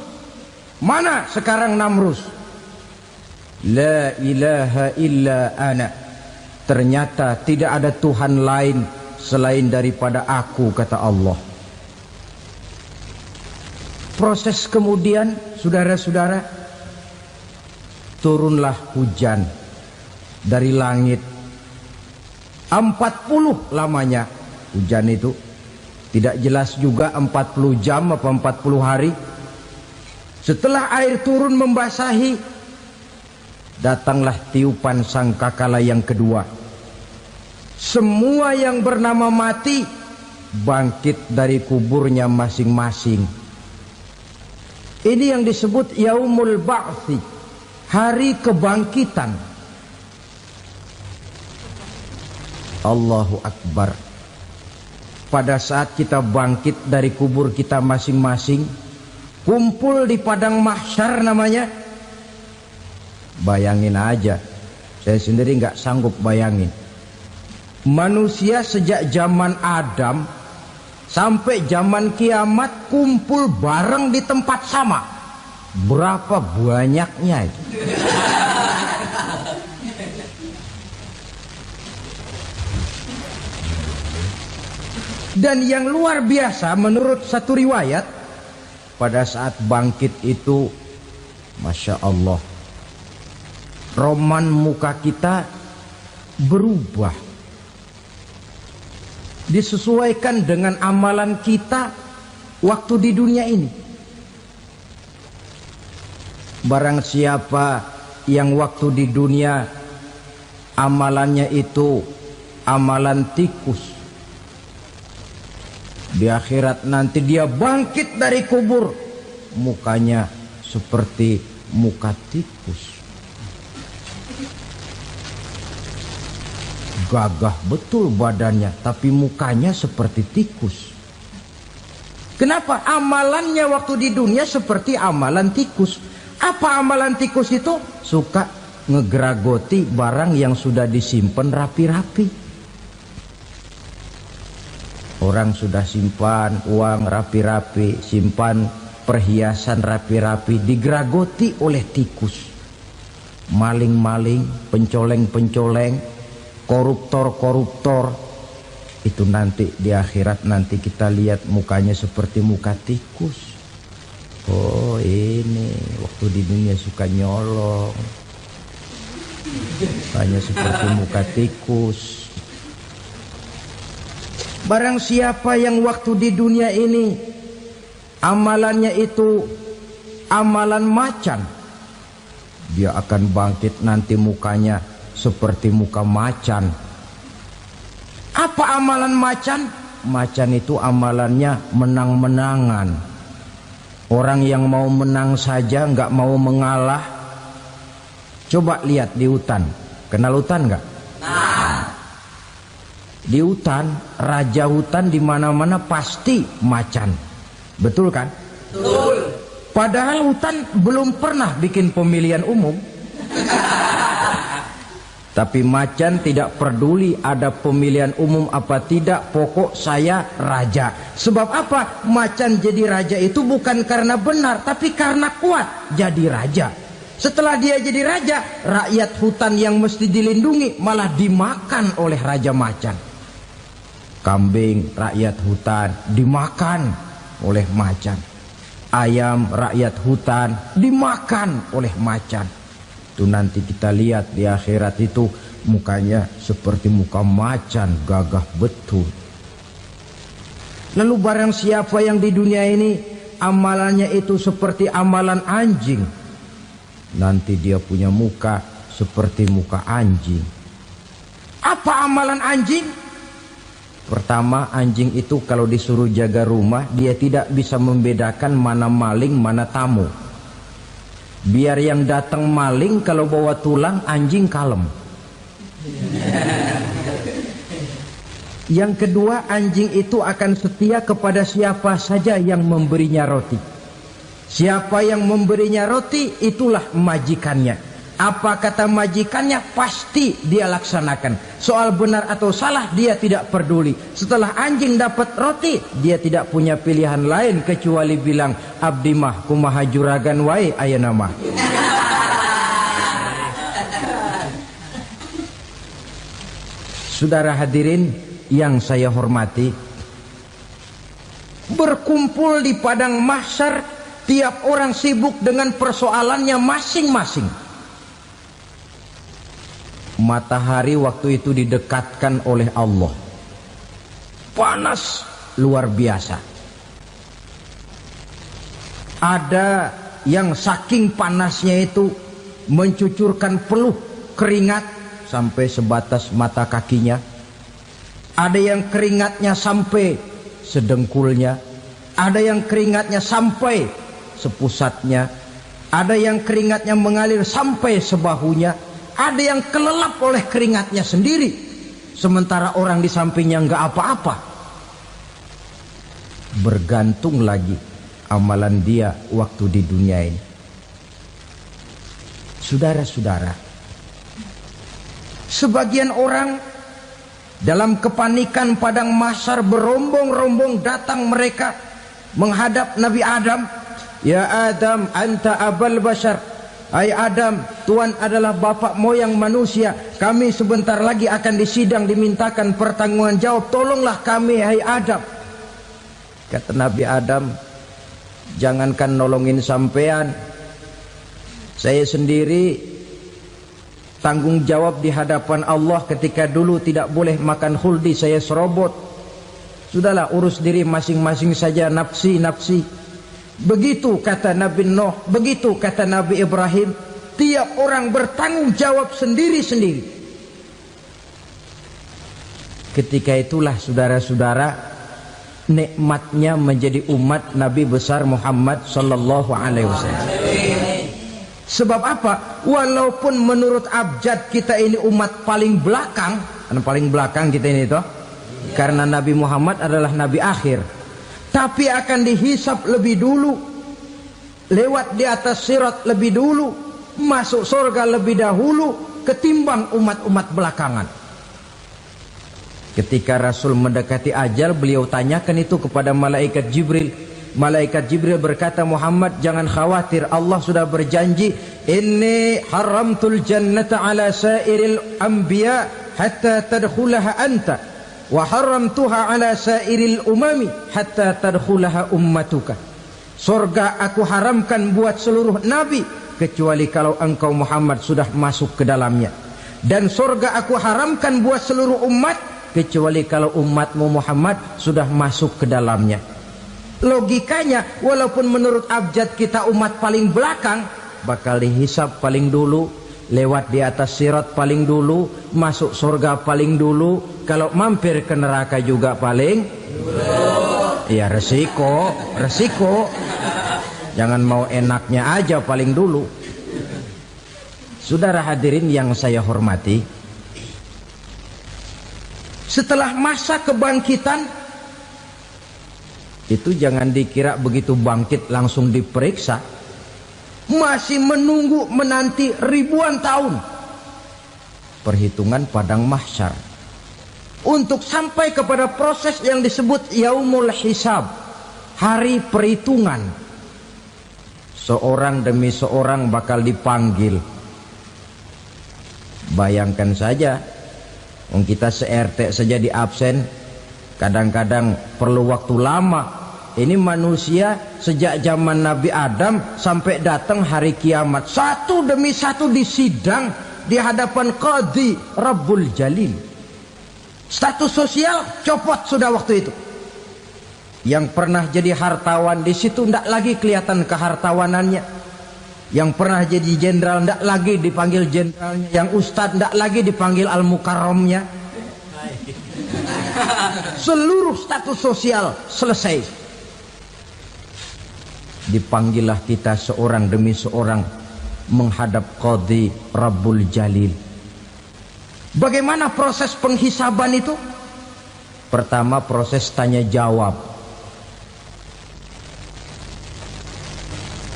Mana sekarang Namrus? La ilaha illa ana. Ternyata tidak ada Tuhan lain selain daripada aku, kata Allah. Proses kemudian, saudara-saudara, turunlah hujan dari langit. 40 lamanya hujan itu. Tidak jelas juga 40 jam apa 40 hari. Setelah air turun membasahi, datanglah tiupan sangkakala yang kedua. Semua yang bernama mati bangkit dari kuburnya masing-masing. Ini yang disebut Yaumul Ba'thi, hari kebangkitan. Allahu Akbar. Pada saat kita bangkit dari kubur kita masing-masing, kumpul di padang mahsyar namanya. Bayangin aja, saya sendiri nggak sanggup bayangin. Manusia sejak zaman Adam sampai zaman kiamat kumpul bareng di tempat sama. Berapa banyaknya itu? Dan yang luar biasa menurut satu riwayat, pada saat bangkit itu, Masya Allah, roman muka kita berubah, disesuaikan dengan amalan kita waktu di dunia ini. Barang siapa yang waktu di dunia amalannya itu amalan tikus, di akhirat nanti dia bangkit dari kubur, mukanya seperti muka tikus. Gagah betul badannya, tapi mukanya seperti tikus. Kenapa? Amalannya waktu di dunia seperti amalan tikus. Apa amalan tikus itu? Suka ngegeragoti barang yang sudah disimpan rapi-rapi. Orang sudah simpan uang rapi-rapi, simpan perhiasan rapi-rapi, digeragoti oleh tikus. Maling-maling, pencoleng-pencoleng, koruptor-koruptor. Itu nanti di akhirat nanti kita lihat mukanya seperti muka tikus. Oh ini waktu di dunia suka nyolong, mukanya seperti muka tikus. Barang siapa yang waktu di dunia ini amalannya itu amalan macan, dia akan bangkit nanti mukanya seperti muka macan. Apa amalan macan? Macan itu amalannya menang-menangan. Orang yang mau menang saja, nggak mau mengalah. Coba lihat di hutan. Kenal hutan nggak? Di hutan, raja hutan di mana-mana pasti macan. Betul kan? Betul. Padahal hutan belum pernah bikin pemilihan umum. Tapi macan tidak peduli ada pemilihan umum apa tidak, pokok saya raja. Sebab apa? Macan jadi raja itu bukan karena benar, tapi karena kuat jadi raja. Setelah dia jadi raja, rakyat hutan yang mesti dilindungi malah dimakan oleh raja macan. Kambing rakyat hutan dimakan oleh macan. Ayam rakyat hutan dimakan oleh macan. Itu nanti kita lihat di akhirat itu mukanya seperti muka macan, gagah betul. Lalu barang siapa yang di dunia ini amalannya itu seperti amalan anjing, nanti dia punya muka seperti muka anjing. Apa amalan anjing? Pertama, anjing itu kalau disuruh jaga rumah, dia tidak bisa membedakan mana maling, mana tamu. Biar yang datang maling, kalau bawa tulang, anjing kalem. Yang kedua, anjing itu akan setia kepada siapa saja yang memberinya roti. Siapa yang memberinya roti, itulah majikannya. Apa kata majikannya pasti dia laksanakan. Soal benar atau salah dia tidak peduli. Setelah anjing dapat roti, dia tidak punya pilihan lain kecuali bilang, abdi mah kumaha juragan wae ayeuna mah. Saudara hadirin yang saya hormati, berkumpul di padang mahsyar, tiap orang sibuk dengan persoalannya masing-masing. Matahari waktu itu didekatkan oleh Allah. Panas luar biasa. Ada yang saking panasnya itu mencucurkan peluh keringat sampai sebatas mata kakinya. Ada yang keringatnya sampai sedengkulnya. Ada yang keringatnya sampai sepusatnya. Ada yang keringatnya mengalir sampai sebahunya. Ada yang kelelap oleh keringatnya sendiri, sementara orang di sampingnya enggak apa-apa. Bergantung lagi amalan dia waktu di dunia ini. Saudara-saudara, sebagian orang dalam kepanikan padang mahsyar berombong-rombong datang mereka menghadap Nabi Adam. Ya Adam, anta abal bashar. Hai Adam, Tuhan adalah bapak moyang manusia. Kami sebentar lagi akan disidang, dimintakan pertanggungan jawab. Tolonglah kami, hai Adam. Kata Nabi Adam, jangankan nolongin sampean, saya sendiri tanggung jawab di hadapan Allah ketika dulu tidak boleh makan khuldi, saya serobot. Sudahlah, urus diri masing-masing saja, nafsi. Begitu kata Nabi Nuh, begitu kata Nabi Ibrahim. Tiap orang bertanggung jawab sendiri-sendiri. Ketika itulah saudara-saudara, nikmatnya menjadi umat Nabi besar Muhammad sallallahu alaihi wasallam. Sebab apa? Walaupun menurut abjad kita ini umat paling belakang, paling belakang kita ini toh, karena Nabi Muhammad adalah Nabi akhir. Tapi akan dihisap lebih dulu, lewat di atas sirat lebih dulu, masuk surga lebih dahulu ketimbang umat-umat belakangan. Ketika Rasul mendekati ajal, beliau tanyakan itu kepada malaikat Jibril. Malaikat Jibril berkata, Muhammad jangan khawatir, Allah sudah berjanji, inni haramtul jannata ala sairil anbiya hatta tadkhulaha anta, wa haramtuha ala sairil umami hatta tadkhulaha ummatuka. Surga aku haramkan buat seluruh nabi kecuali kalau engkau Muhammad sudah masuk ke dalamnya, dan surga aku haramkan buat seluruh umat kecuali kalau umatmu Muhammad sudah masuk ke dalamnya. Logikanya, walaupun menurut abjad kita umat paling belakang, bakal dihisap paling dulu, lewat di atas sirat paling dulu, masuk surga paling dulu, kalau mampir ke neraka juga paling dulu. Ya resiko. Jangan mau enaknya aja paling dulu. Saudara hadirin yang saya hormati, setelah masa kebangkitan itu jangan dikira begitu bangkit langsung diperiksa. Masih menunggu menanti ribuan tahun perhitungan padang mahsyar untuk sampai kepada proses yang disebut yaumul hisab, hari perhitungan. Seorang demi seorang bakal dipanggil. Bayangkan saja, kita se-RT saja di absen, kadang-kadang perlu waktu lama. Ini manusia sejak zaman Nabi Adam sampai datang hari kiamat, satu demi satu disidang di hadapan Qadhi Rabbul Jalil. Status sosial copot sudah waktu itu. Yang pernah jadi hartawan di situ tidak lagi kelihatan kehartawanannya. Yang pernah jadi jenderal tidak lagi dipanggil jenderalnya. Yang ustadz tidak lagi dipanggil al-mukarramnya. Seluruh status sosial selesai. Dipanggillah kita seorang demi seorang menghadap Qadhi Rabbul Jalil. Bagaimana proses penghisaban itu? Pertama, proses tanya jawab.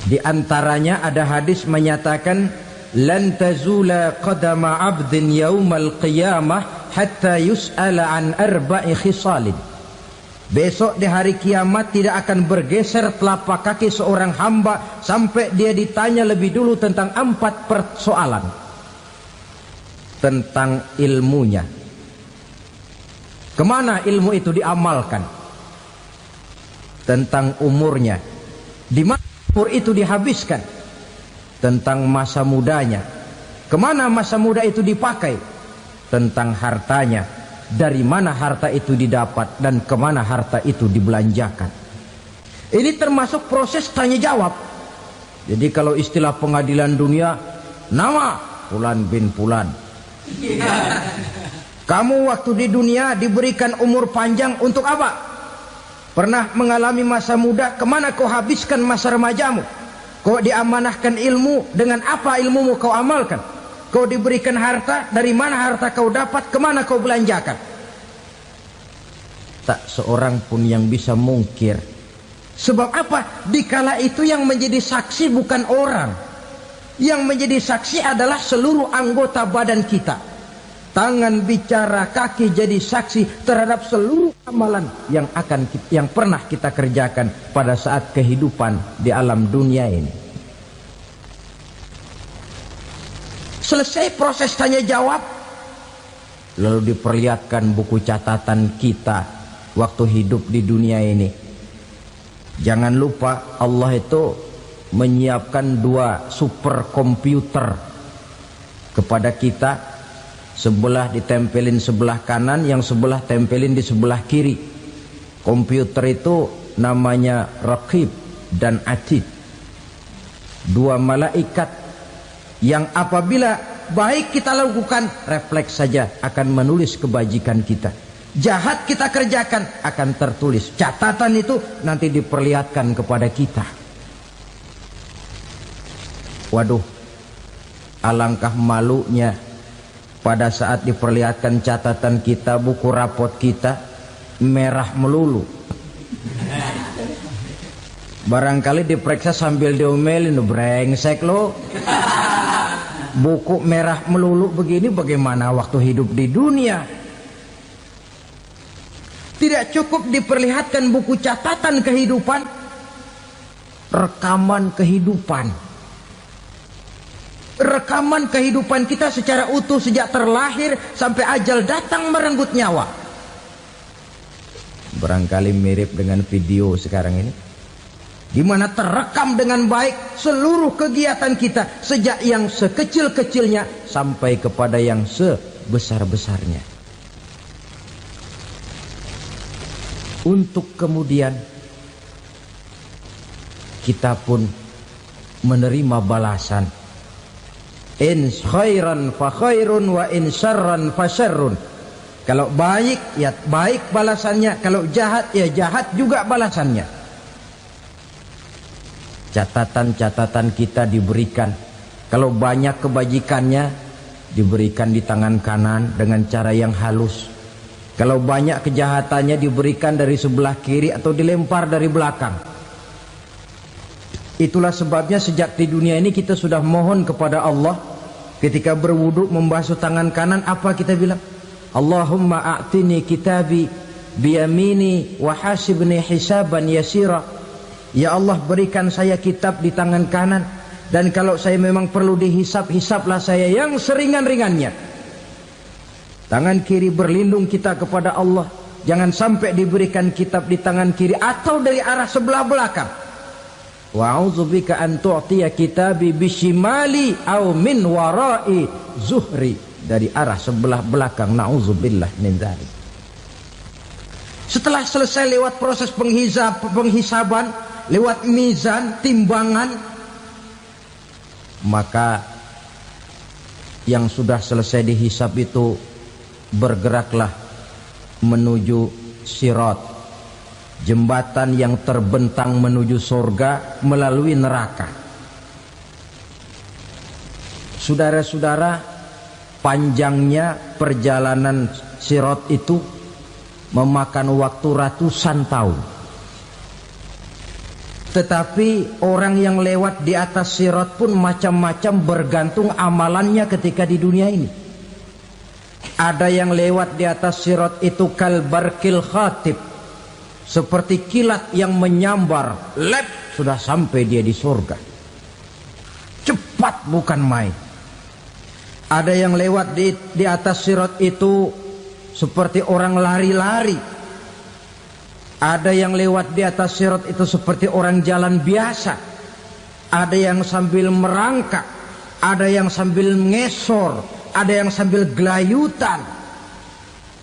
Di antaranya ada hadis menyatakan, lan tazula qadama 'abdin yaumal qiyamah hatta yus'ala an arba'i khisalin. Besok di hari kiamat tidak akan bergeser telapak kaki seorang hamba sampai dia ditanya lebih dulu tentang 4 persoalan. Tentang ilmunya, kemana ilmu itu diamalkan. Tentang umurnya, di mana umur itu dihabiskan. Tentang masa mudanya, kemana masa muda itu dipakai. tentang hartanya, dari mana harta itu didapat dan kemana harta itu dibelanjakan. Ini termasuk proses tanya jawab. Jadi kalau istilah pengadilan dunia, nama Fulan bin Fulan. Kamu waktu di dunia diberikan umur panjang untuk apa? Pernah mengalami masa muda, kemana kau habiskan masa remajamu? Kau diamanahkan ilmu, dengan apa ilmumu kau amalkan? Kau diberikan harta, dari mana harta kau dapat, kemana kau belanjakan? Tak seorang pun yang bisa mungkir. Sebab apa? Dikala itu yang menjadi saksi bukan orang. Yang menjadi saksi adalah seluruh anggota badan kita. Tangan bicara, kaki jadi saksi terhadap seluruh amalan yang pernah kita kerjakan pada saat kehidupan di alam dunia ini. Selesai proses tanya jawab, lalu diperlihatkan buku catatan kita waktu hidup di dunia ini. Jangan lupa Allah itu menyiapkan 2 superkomputer kepada kita. Sebelah ditempelin sebelah kanan, yang sebelah tempelin di sebelah kiri. Komputer itu namanya Raqib dan Atid. 2 malaikat yang apabila baik kita lakukan, refleks saja akan menulis kebajikan kita. Jahat kita kerjakan, akan tertulis. Catatan itu nanti diperlihatkan kepada kita. Waduh, alangkah malunya pada saat diperlihatkan catatan kita, buku rapot kita merah melulu. Barangkali diperiksa sambil diomelin, brengsek lo. Buku merah melulu begini, bagaimana waktu hidup di dunia? Tidak cukup diperlihatkan buku catatan kehidupan, rekaman kehidupan. Rekaman kehidupan kita secara utuh sejak terlahir sampai ajal datang merenggut nyawa. Barangkali mirip dengan video sekarang ini, di mana terekam dengan baik seluruh kegiatan kita, sejak yang sekecil-kecilnya sampai kepada yang sebesar-besarnya. Untuk kemudian kita pun menerima balasan. In khairan fa khairun wa in syarran fa syarrun. Kalau baik ya baik balasannya, kalau jahat ya jahat juga balasannya. Catatan-catatan kita diberikan. Kalau banyak kebajikannya diberikan di tangan kanan dengan cara yang halus. Kalau banyak kejahatannya diberikan dari sebelah kiri atau dilempar dari belakang. Itulah sebabnya sejak di dunia ini kita sudah mohon kepada Allah. Ketika berwudu membasuh tangan kanan, apa kita bilang? Allahumma a'tini kitabi biyamini wa hasibni hisaban yasira. Ya Allah, berikan saya kitab di tangan kanan, dan kalau saya memang perlu dihisap, hisaplah saya yang seringan-ringannya. Tangan kiri berlindung kita kepada Allah. Jangan sampai diberikan kitab di tangan kiri atau dari arah sebelah belakang. Wa a'udzubika an tu'tiya kitabi bishimali aw min wara'i zuhri, dari arah sebelah belakang. Na'udzubillah min dzalik. Setelah selesai lewat proses penghisaban, lewat mizan, timbangan, maka yang sudah selesai dihisab itu bergeraklah menuju sirat, jembatan yang terbentang menuju surga melalui neraka. Saudara-saudara, panjangnya perjalanan sirat itu memakan waktu ratusan tahun. Tetapi orang yang lewat di atas sirat pun macam-macam, bergantung amalannya ketika di dunia ini. Ada yang lewat di atas sirat itu kalbarkil khatib, seperti kilat yang menyambar, lep, sudah sampai dia di surga. Cepat bukan main. Ada yang lewat di atas sirat itu seperti orang lari-lari. Ada yang lewat di atas sirat itu seperti orang jalan biasa. Ada yang sambil merangkak, ada yang sambil ngesor, ada yang sambil gelayutan,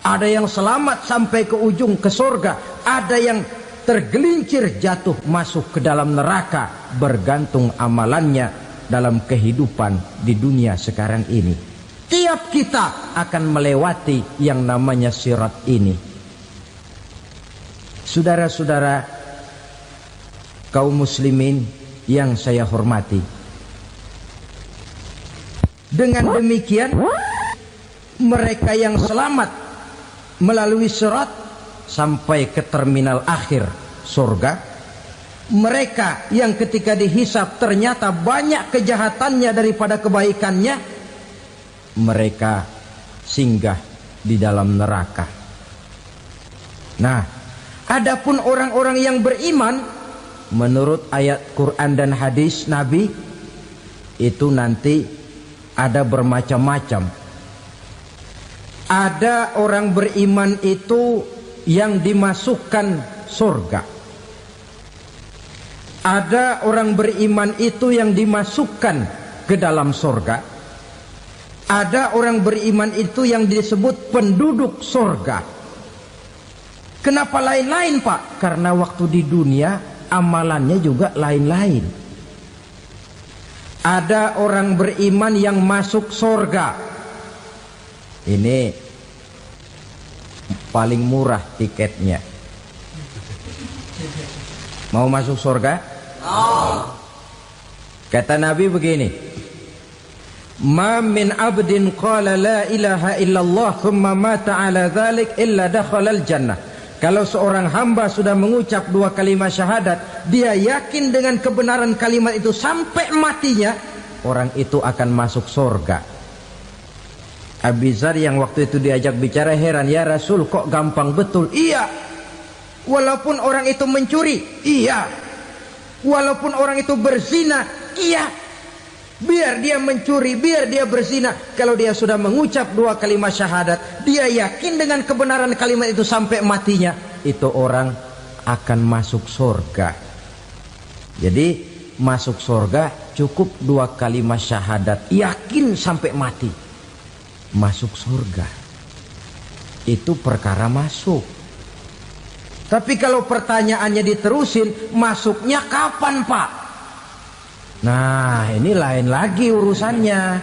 ada yang selamat sampai ke ujung ke surga, ada yang tergelincir jatuh masuk ke dalam neraka, bergantung amalannya dalam kehidupan di dunia sekarang ini. Tiap kita akan melewati yang namanya sirat ini. Saudara-saudara kaum muslimin yang saya hormati, dengan demikian mereka yang selamat melalui sirat sampai ke terminal akhir surga, mereka yang ketika dihisab ternyata banyak kejahatannya daripada kebaikannya, mereka singgah di dalam neraka. Nah, adapun orang-orang yang beriman menurut ayat Quran dan hadis Nabi itu nanti ada bermacam-macam. Ada orang beriman itu yang dimasukkan surga. Ada orang beriman itu yang dimasukkan ke dalam surga. Ada orang beriman itu yang disebut penduduk surga. Kenapa lain-lain, Pak? Karena waktu di dunia amalannya juga lain-lain. Ada orang beriman yang masuk surga. Ini paling murah tiketnya. Mau masuk surga? Kata Nabi begini, ma min abdin qala la ilaha illallah thumma mata ala dhalik illa dakhala al-jannah. Kalau seorang hamba sudah mengucap dua kalimat syahadat, dia yakin dengan kebenaran kalimat itu sampai matinya, orang itu akan masuk surga. Abi Dzar yang waktu itu diajak bicara heran, ya Rasul kok gampang betul? Iya, walaupun orang itu mencuri, iya, walaupun orang itu berzina, iya. Biar dia mencuri, biar dia berzina, kalau dia sudah mengucap dua kalimat syahadat, dia yakin dengan kebenaran kalimat itu sampai matinya, itu orang akan masuk surga. Jadi masuk surga cukup dua kalimat syahadat, yakin sampai mati, masuk surga. Itu perkara masuk. Tapi kalau pertanyaannya diterusin, masuknya kapan, Pak? Nah, ini lain lagi urusannya.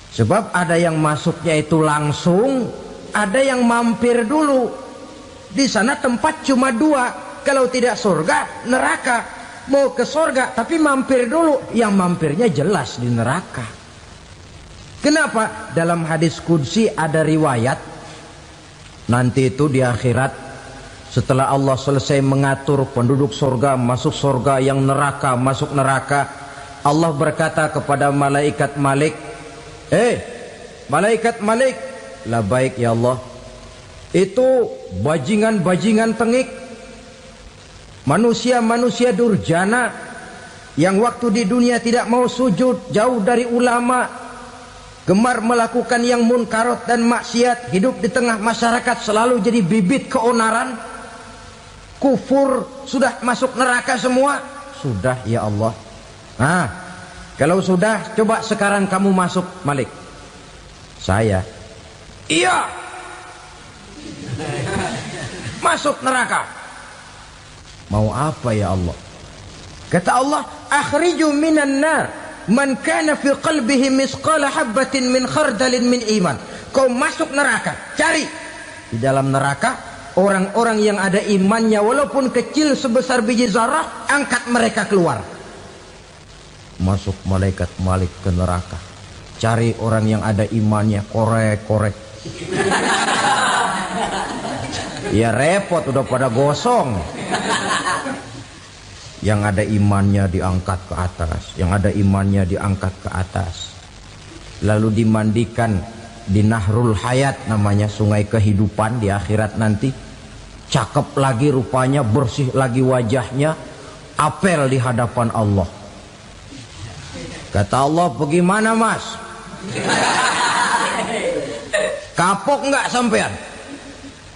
Sebab ada yang masuknya itu langsung, ada yang mampir dulu. Di sana tempat cuma dua, kalau tidak surga, neraka. Mau ke surga tapi mampir dulu, yang mampirnya jelas di neraka. Kenapa? Dalam hadis qudsi ada riwayat, nanti itu di akhirat, setelah Allah selesai mengatur penduduk surga masuk surga, yang neraka masuk neraka, Allah berkata kepada malaikat Malik, malaikat Malik, labaik ya Allah, itu bajingan-bajingan tengik, manusia-manusia durjana yang waktu di dunia tidak mau sujud, jauh dari ulama, gemar melakukan yang munkarat dan maksiat, hidup di tengah masyarakat selalu jadi bibit keonaran, kufur, sudah masuk neraka semua. Sudah ya Allah. Nah, kalau sudah, coba sekarang kamu masuk, Malik. Saya, iya, masuk neraka. Mau apa ya Allah? Kata Allah, akhriju minan nar man kana fi qalbihi misqala habbatin min khardalin min iman. Kau masuk neraka, cari di dalam neraka orang-orang yang ada imannya walaupun kecil sebesar biji zarah, angkat mereka keluar. Masuk malaikat Malik ke neraka, cari orang yang ada imannya, korek-korek. Ya repot, udah pada gosong. Yang ada imannya diangkat ke atas, yang ada imannya diangkat ke atas, lalu dimandikan di Nahrul Hayat, namanya sungai kehidupan di akhirat nanti. Cakep lagi rupanya, bersih lagi wajahnya, apel di hadapan Allah. Kata Allah, bagaimana mas? Kapok nggak sampean?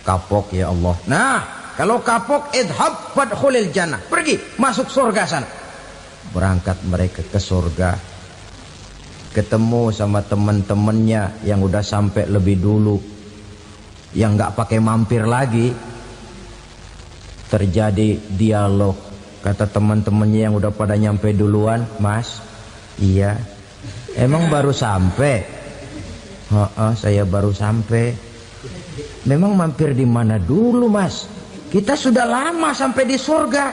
Kapok ya Allah. Nah, kalau kapok, idhab fadkhulil jannah, pergi masuk surga sana. Berangkat mereka ke surga. ketemu sama teman-temannya yang udah sampai lebih dulu, yang nggak pakai mampir lagi. Terjadi dialog. Kata teman-temannya yang udah pada nyampe duluan, "Mas, iya, emang baru sampai?" Saya baru sampai." "Memang mampir di mana dulu, Mas? Kita sudah lama sampai di surga."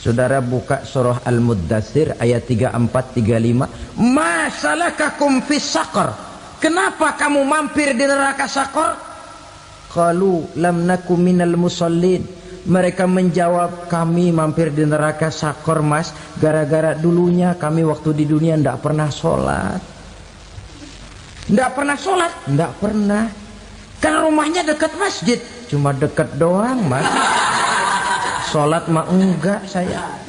Saudara buka surah Al-Muddatsir ayat 34-35. "Ma salakakum fis saqar?" Kenapa kamu mampir di neraka Saqar? Qalu lam naku minal musallin. Mereka menjawab, kami mampir di neraka Saqar, Mas, gara-gara dulunya kami waktu di dunia tidak pernah sholat. Tidak pernah sholat? Tidak pernah. Kan rumahnya dekat masjid. Cuma dekat doang, Mas. Sholat mah enggak saya.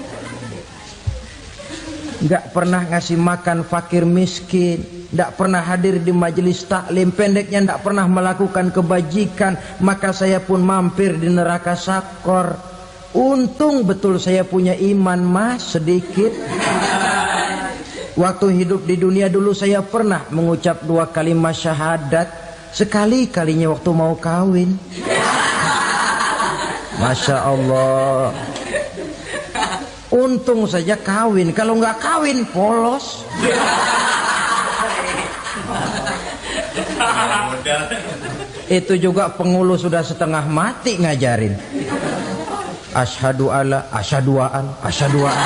Enggak pernah ngasih makan fakir miskin, enggak pernah hadir di majelis taklim, pendeknya enggak pernah melakukan kebajikan, maka saya pun mampir di neraka Saqar. Untung betul saya punya iman, Mas, sedikit. Waktu hidup di dunia dulu saya pernah mengucap 2 kalimat syahadat, sekali-kalinya waktu mau kawin. Masya Allah. Untung saja kawin, kalau nggak kawin polos. Itu juga pengulu sudah setengah mati ngajarin. Asyhadu alla, asyaduaan, asyaduaan.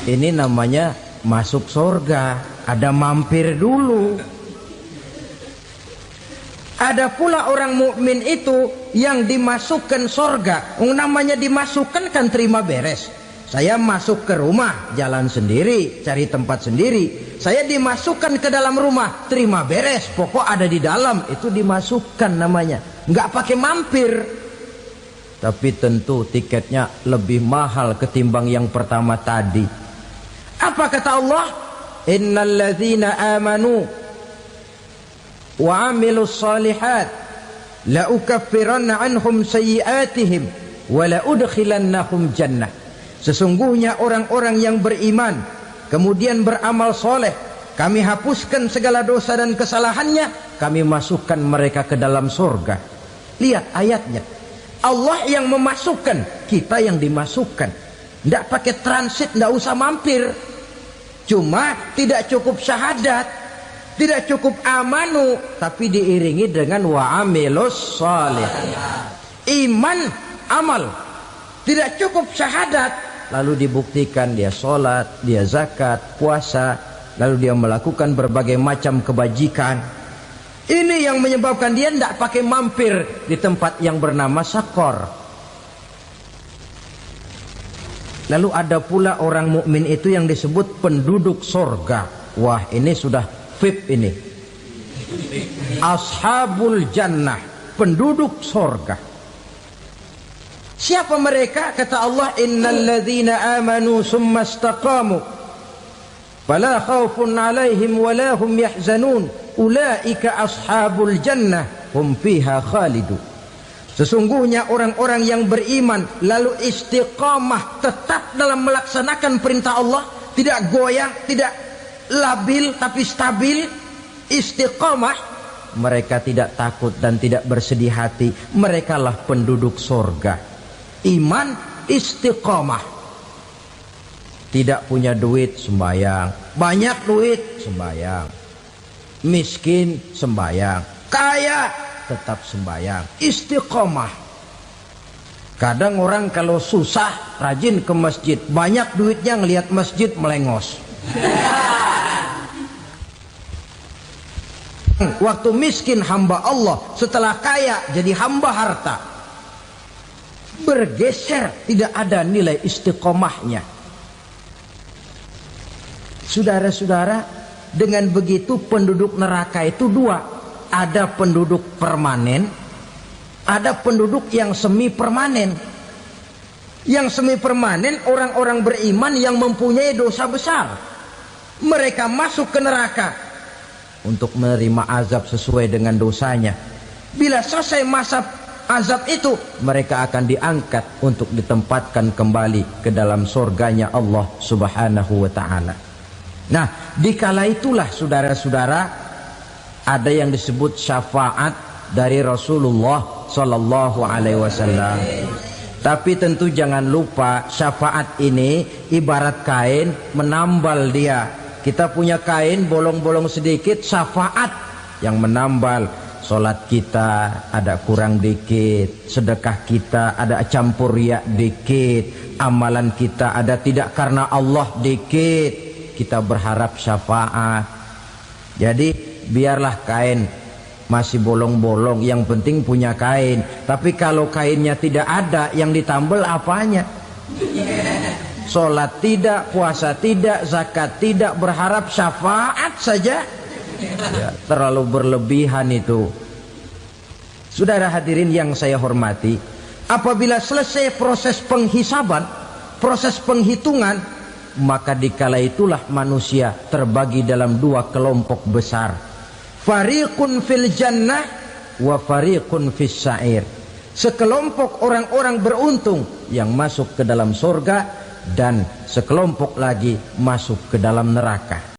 Ini namanya masuk surga, ada mampir dulu. Ada pula orang mukmin itu yang dimasukkan surga. Namanya dimasukkan kan terima beres. Saya masuk ke rumah, jalan sendiri, cari tempat sendiri. Saya dimasukkan ke dalam rumah, terima beres, pokok ada di dalam, itu dimasukkan namanya. Nggak pakai mampir. Tapi tentu tiketnya lebih mahal ketimbang yang pertama tadi. Apa kata Allah? Innal ladzina amanu wa amilus salihat la ukaffiranna anhum sayyi'atihim wa la udkhilannahum jannah. Sesungguhnya orang-orang yang beriman kemudian beramal soleh, kami hapuskan segala dosa dan kesalahannya, kami masukkan mereka ke dalam surga. Lihat ayatnya, Allah yang memasukkan, kita yang dimasukkan. Tidak pakai transit, tidak usah mampir. Cuma tidak cukup syahadat, tidak cukup amanu, tapi diiringi dengan wa'amilus salih. Iman, amal. Tidak cukup syahadat, lalu dibuktikan dia sholat, dia zakat, puasa, lalu dia melakukan berbagai macam kebajikan. Ini yang menyebabkan dia tidak pakai mampir di tempat yang bernama Saqar. Lalu ada pula orang mukmin itu yang disebut penduduk surga. Wah, ini sudah VIP ini. Ashabul jannah, penduduk surga. Siapa mereka? Kata Allah, innal ladzina amanu summa istaqamu fala khaufun 'alaihim wala hum yahzanun ulaika ashabul jannah hum fiha khalidun. Sesungguhnya orang-orang yang beriman lalu istiqamah, tetap dalam melaksanakan perintah Allah, tidak goyang, tidak labil tapi stabil, istiqamah, mereka tidak takut dan tidak bersedih hati. Merekalah penduduk surga. Iman, istiqamah. Tidak punya duit, sembahyang. Banyak duit, sembahyang. Miskin, sembahyang. Kaya, tetap sembahyang. Istiqamah. Kadang orang kalau susah rajin ke masjid, banyak duitnya ngelihat masjid melengos. Waktu miskin hamba Allah, setelah kaya jadi hamba harta. Bergeser, tidak ada nilai istiqomahnya. Saudara-saudara, dengan begitu penduduk neraka itu dua. Ada penduduk permanen, ada penduduk yang semi permanen. Yang semi permanen orang-orang beriman yang mempunyai dosa besar. Mereka masuk ke neraka untuk menerima azab sesuai dengan dosanya. Bila selesai masa azab itu, mereka akan diangkat untuk ditempatkan kembali ke dalam surganya Allah Subhanahu wa ta'ala. Nah, dikala itulah saudara-saudara, ada yang disebut syafaat dari Rasulullah Sallallahu Alaihi Wasallam. Tapi tentu jangan lupa, syafaat ini ibarat kain menambal dia. Kita punya kain bolong-bolong sedikit, syafaat yang menambal. Solat kita ada kurang dikit, sedekah kita ada campur riak dikit, amalan kita ada tidak karena Allah dikit, kita berharap syafaat. Jadi biarlah kain masih bolong-bolong, yang penting punya kain. Tapi kalau kainnya tidak ada, yang ditambal apanya? Solat tidak, puasa tidak, zakat tidak, berharap syafaat saja. Ya, terlalu berlebihan itu. Saudara hadirin yang saya hormati, apabila selesai proses penghisaban, proses penghitungan, maka dikala itulah manusia terbagi dalam dua kelompok besar. Fariqun fil jannah wa fariqun fis sa'ir. Sekelompok orang-orang beruntung yang masuk ke dalam surga, dan sekelompok lagi masuk ke dalam neraka.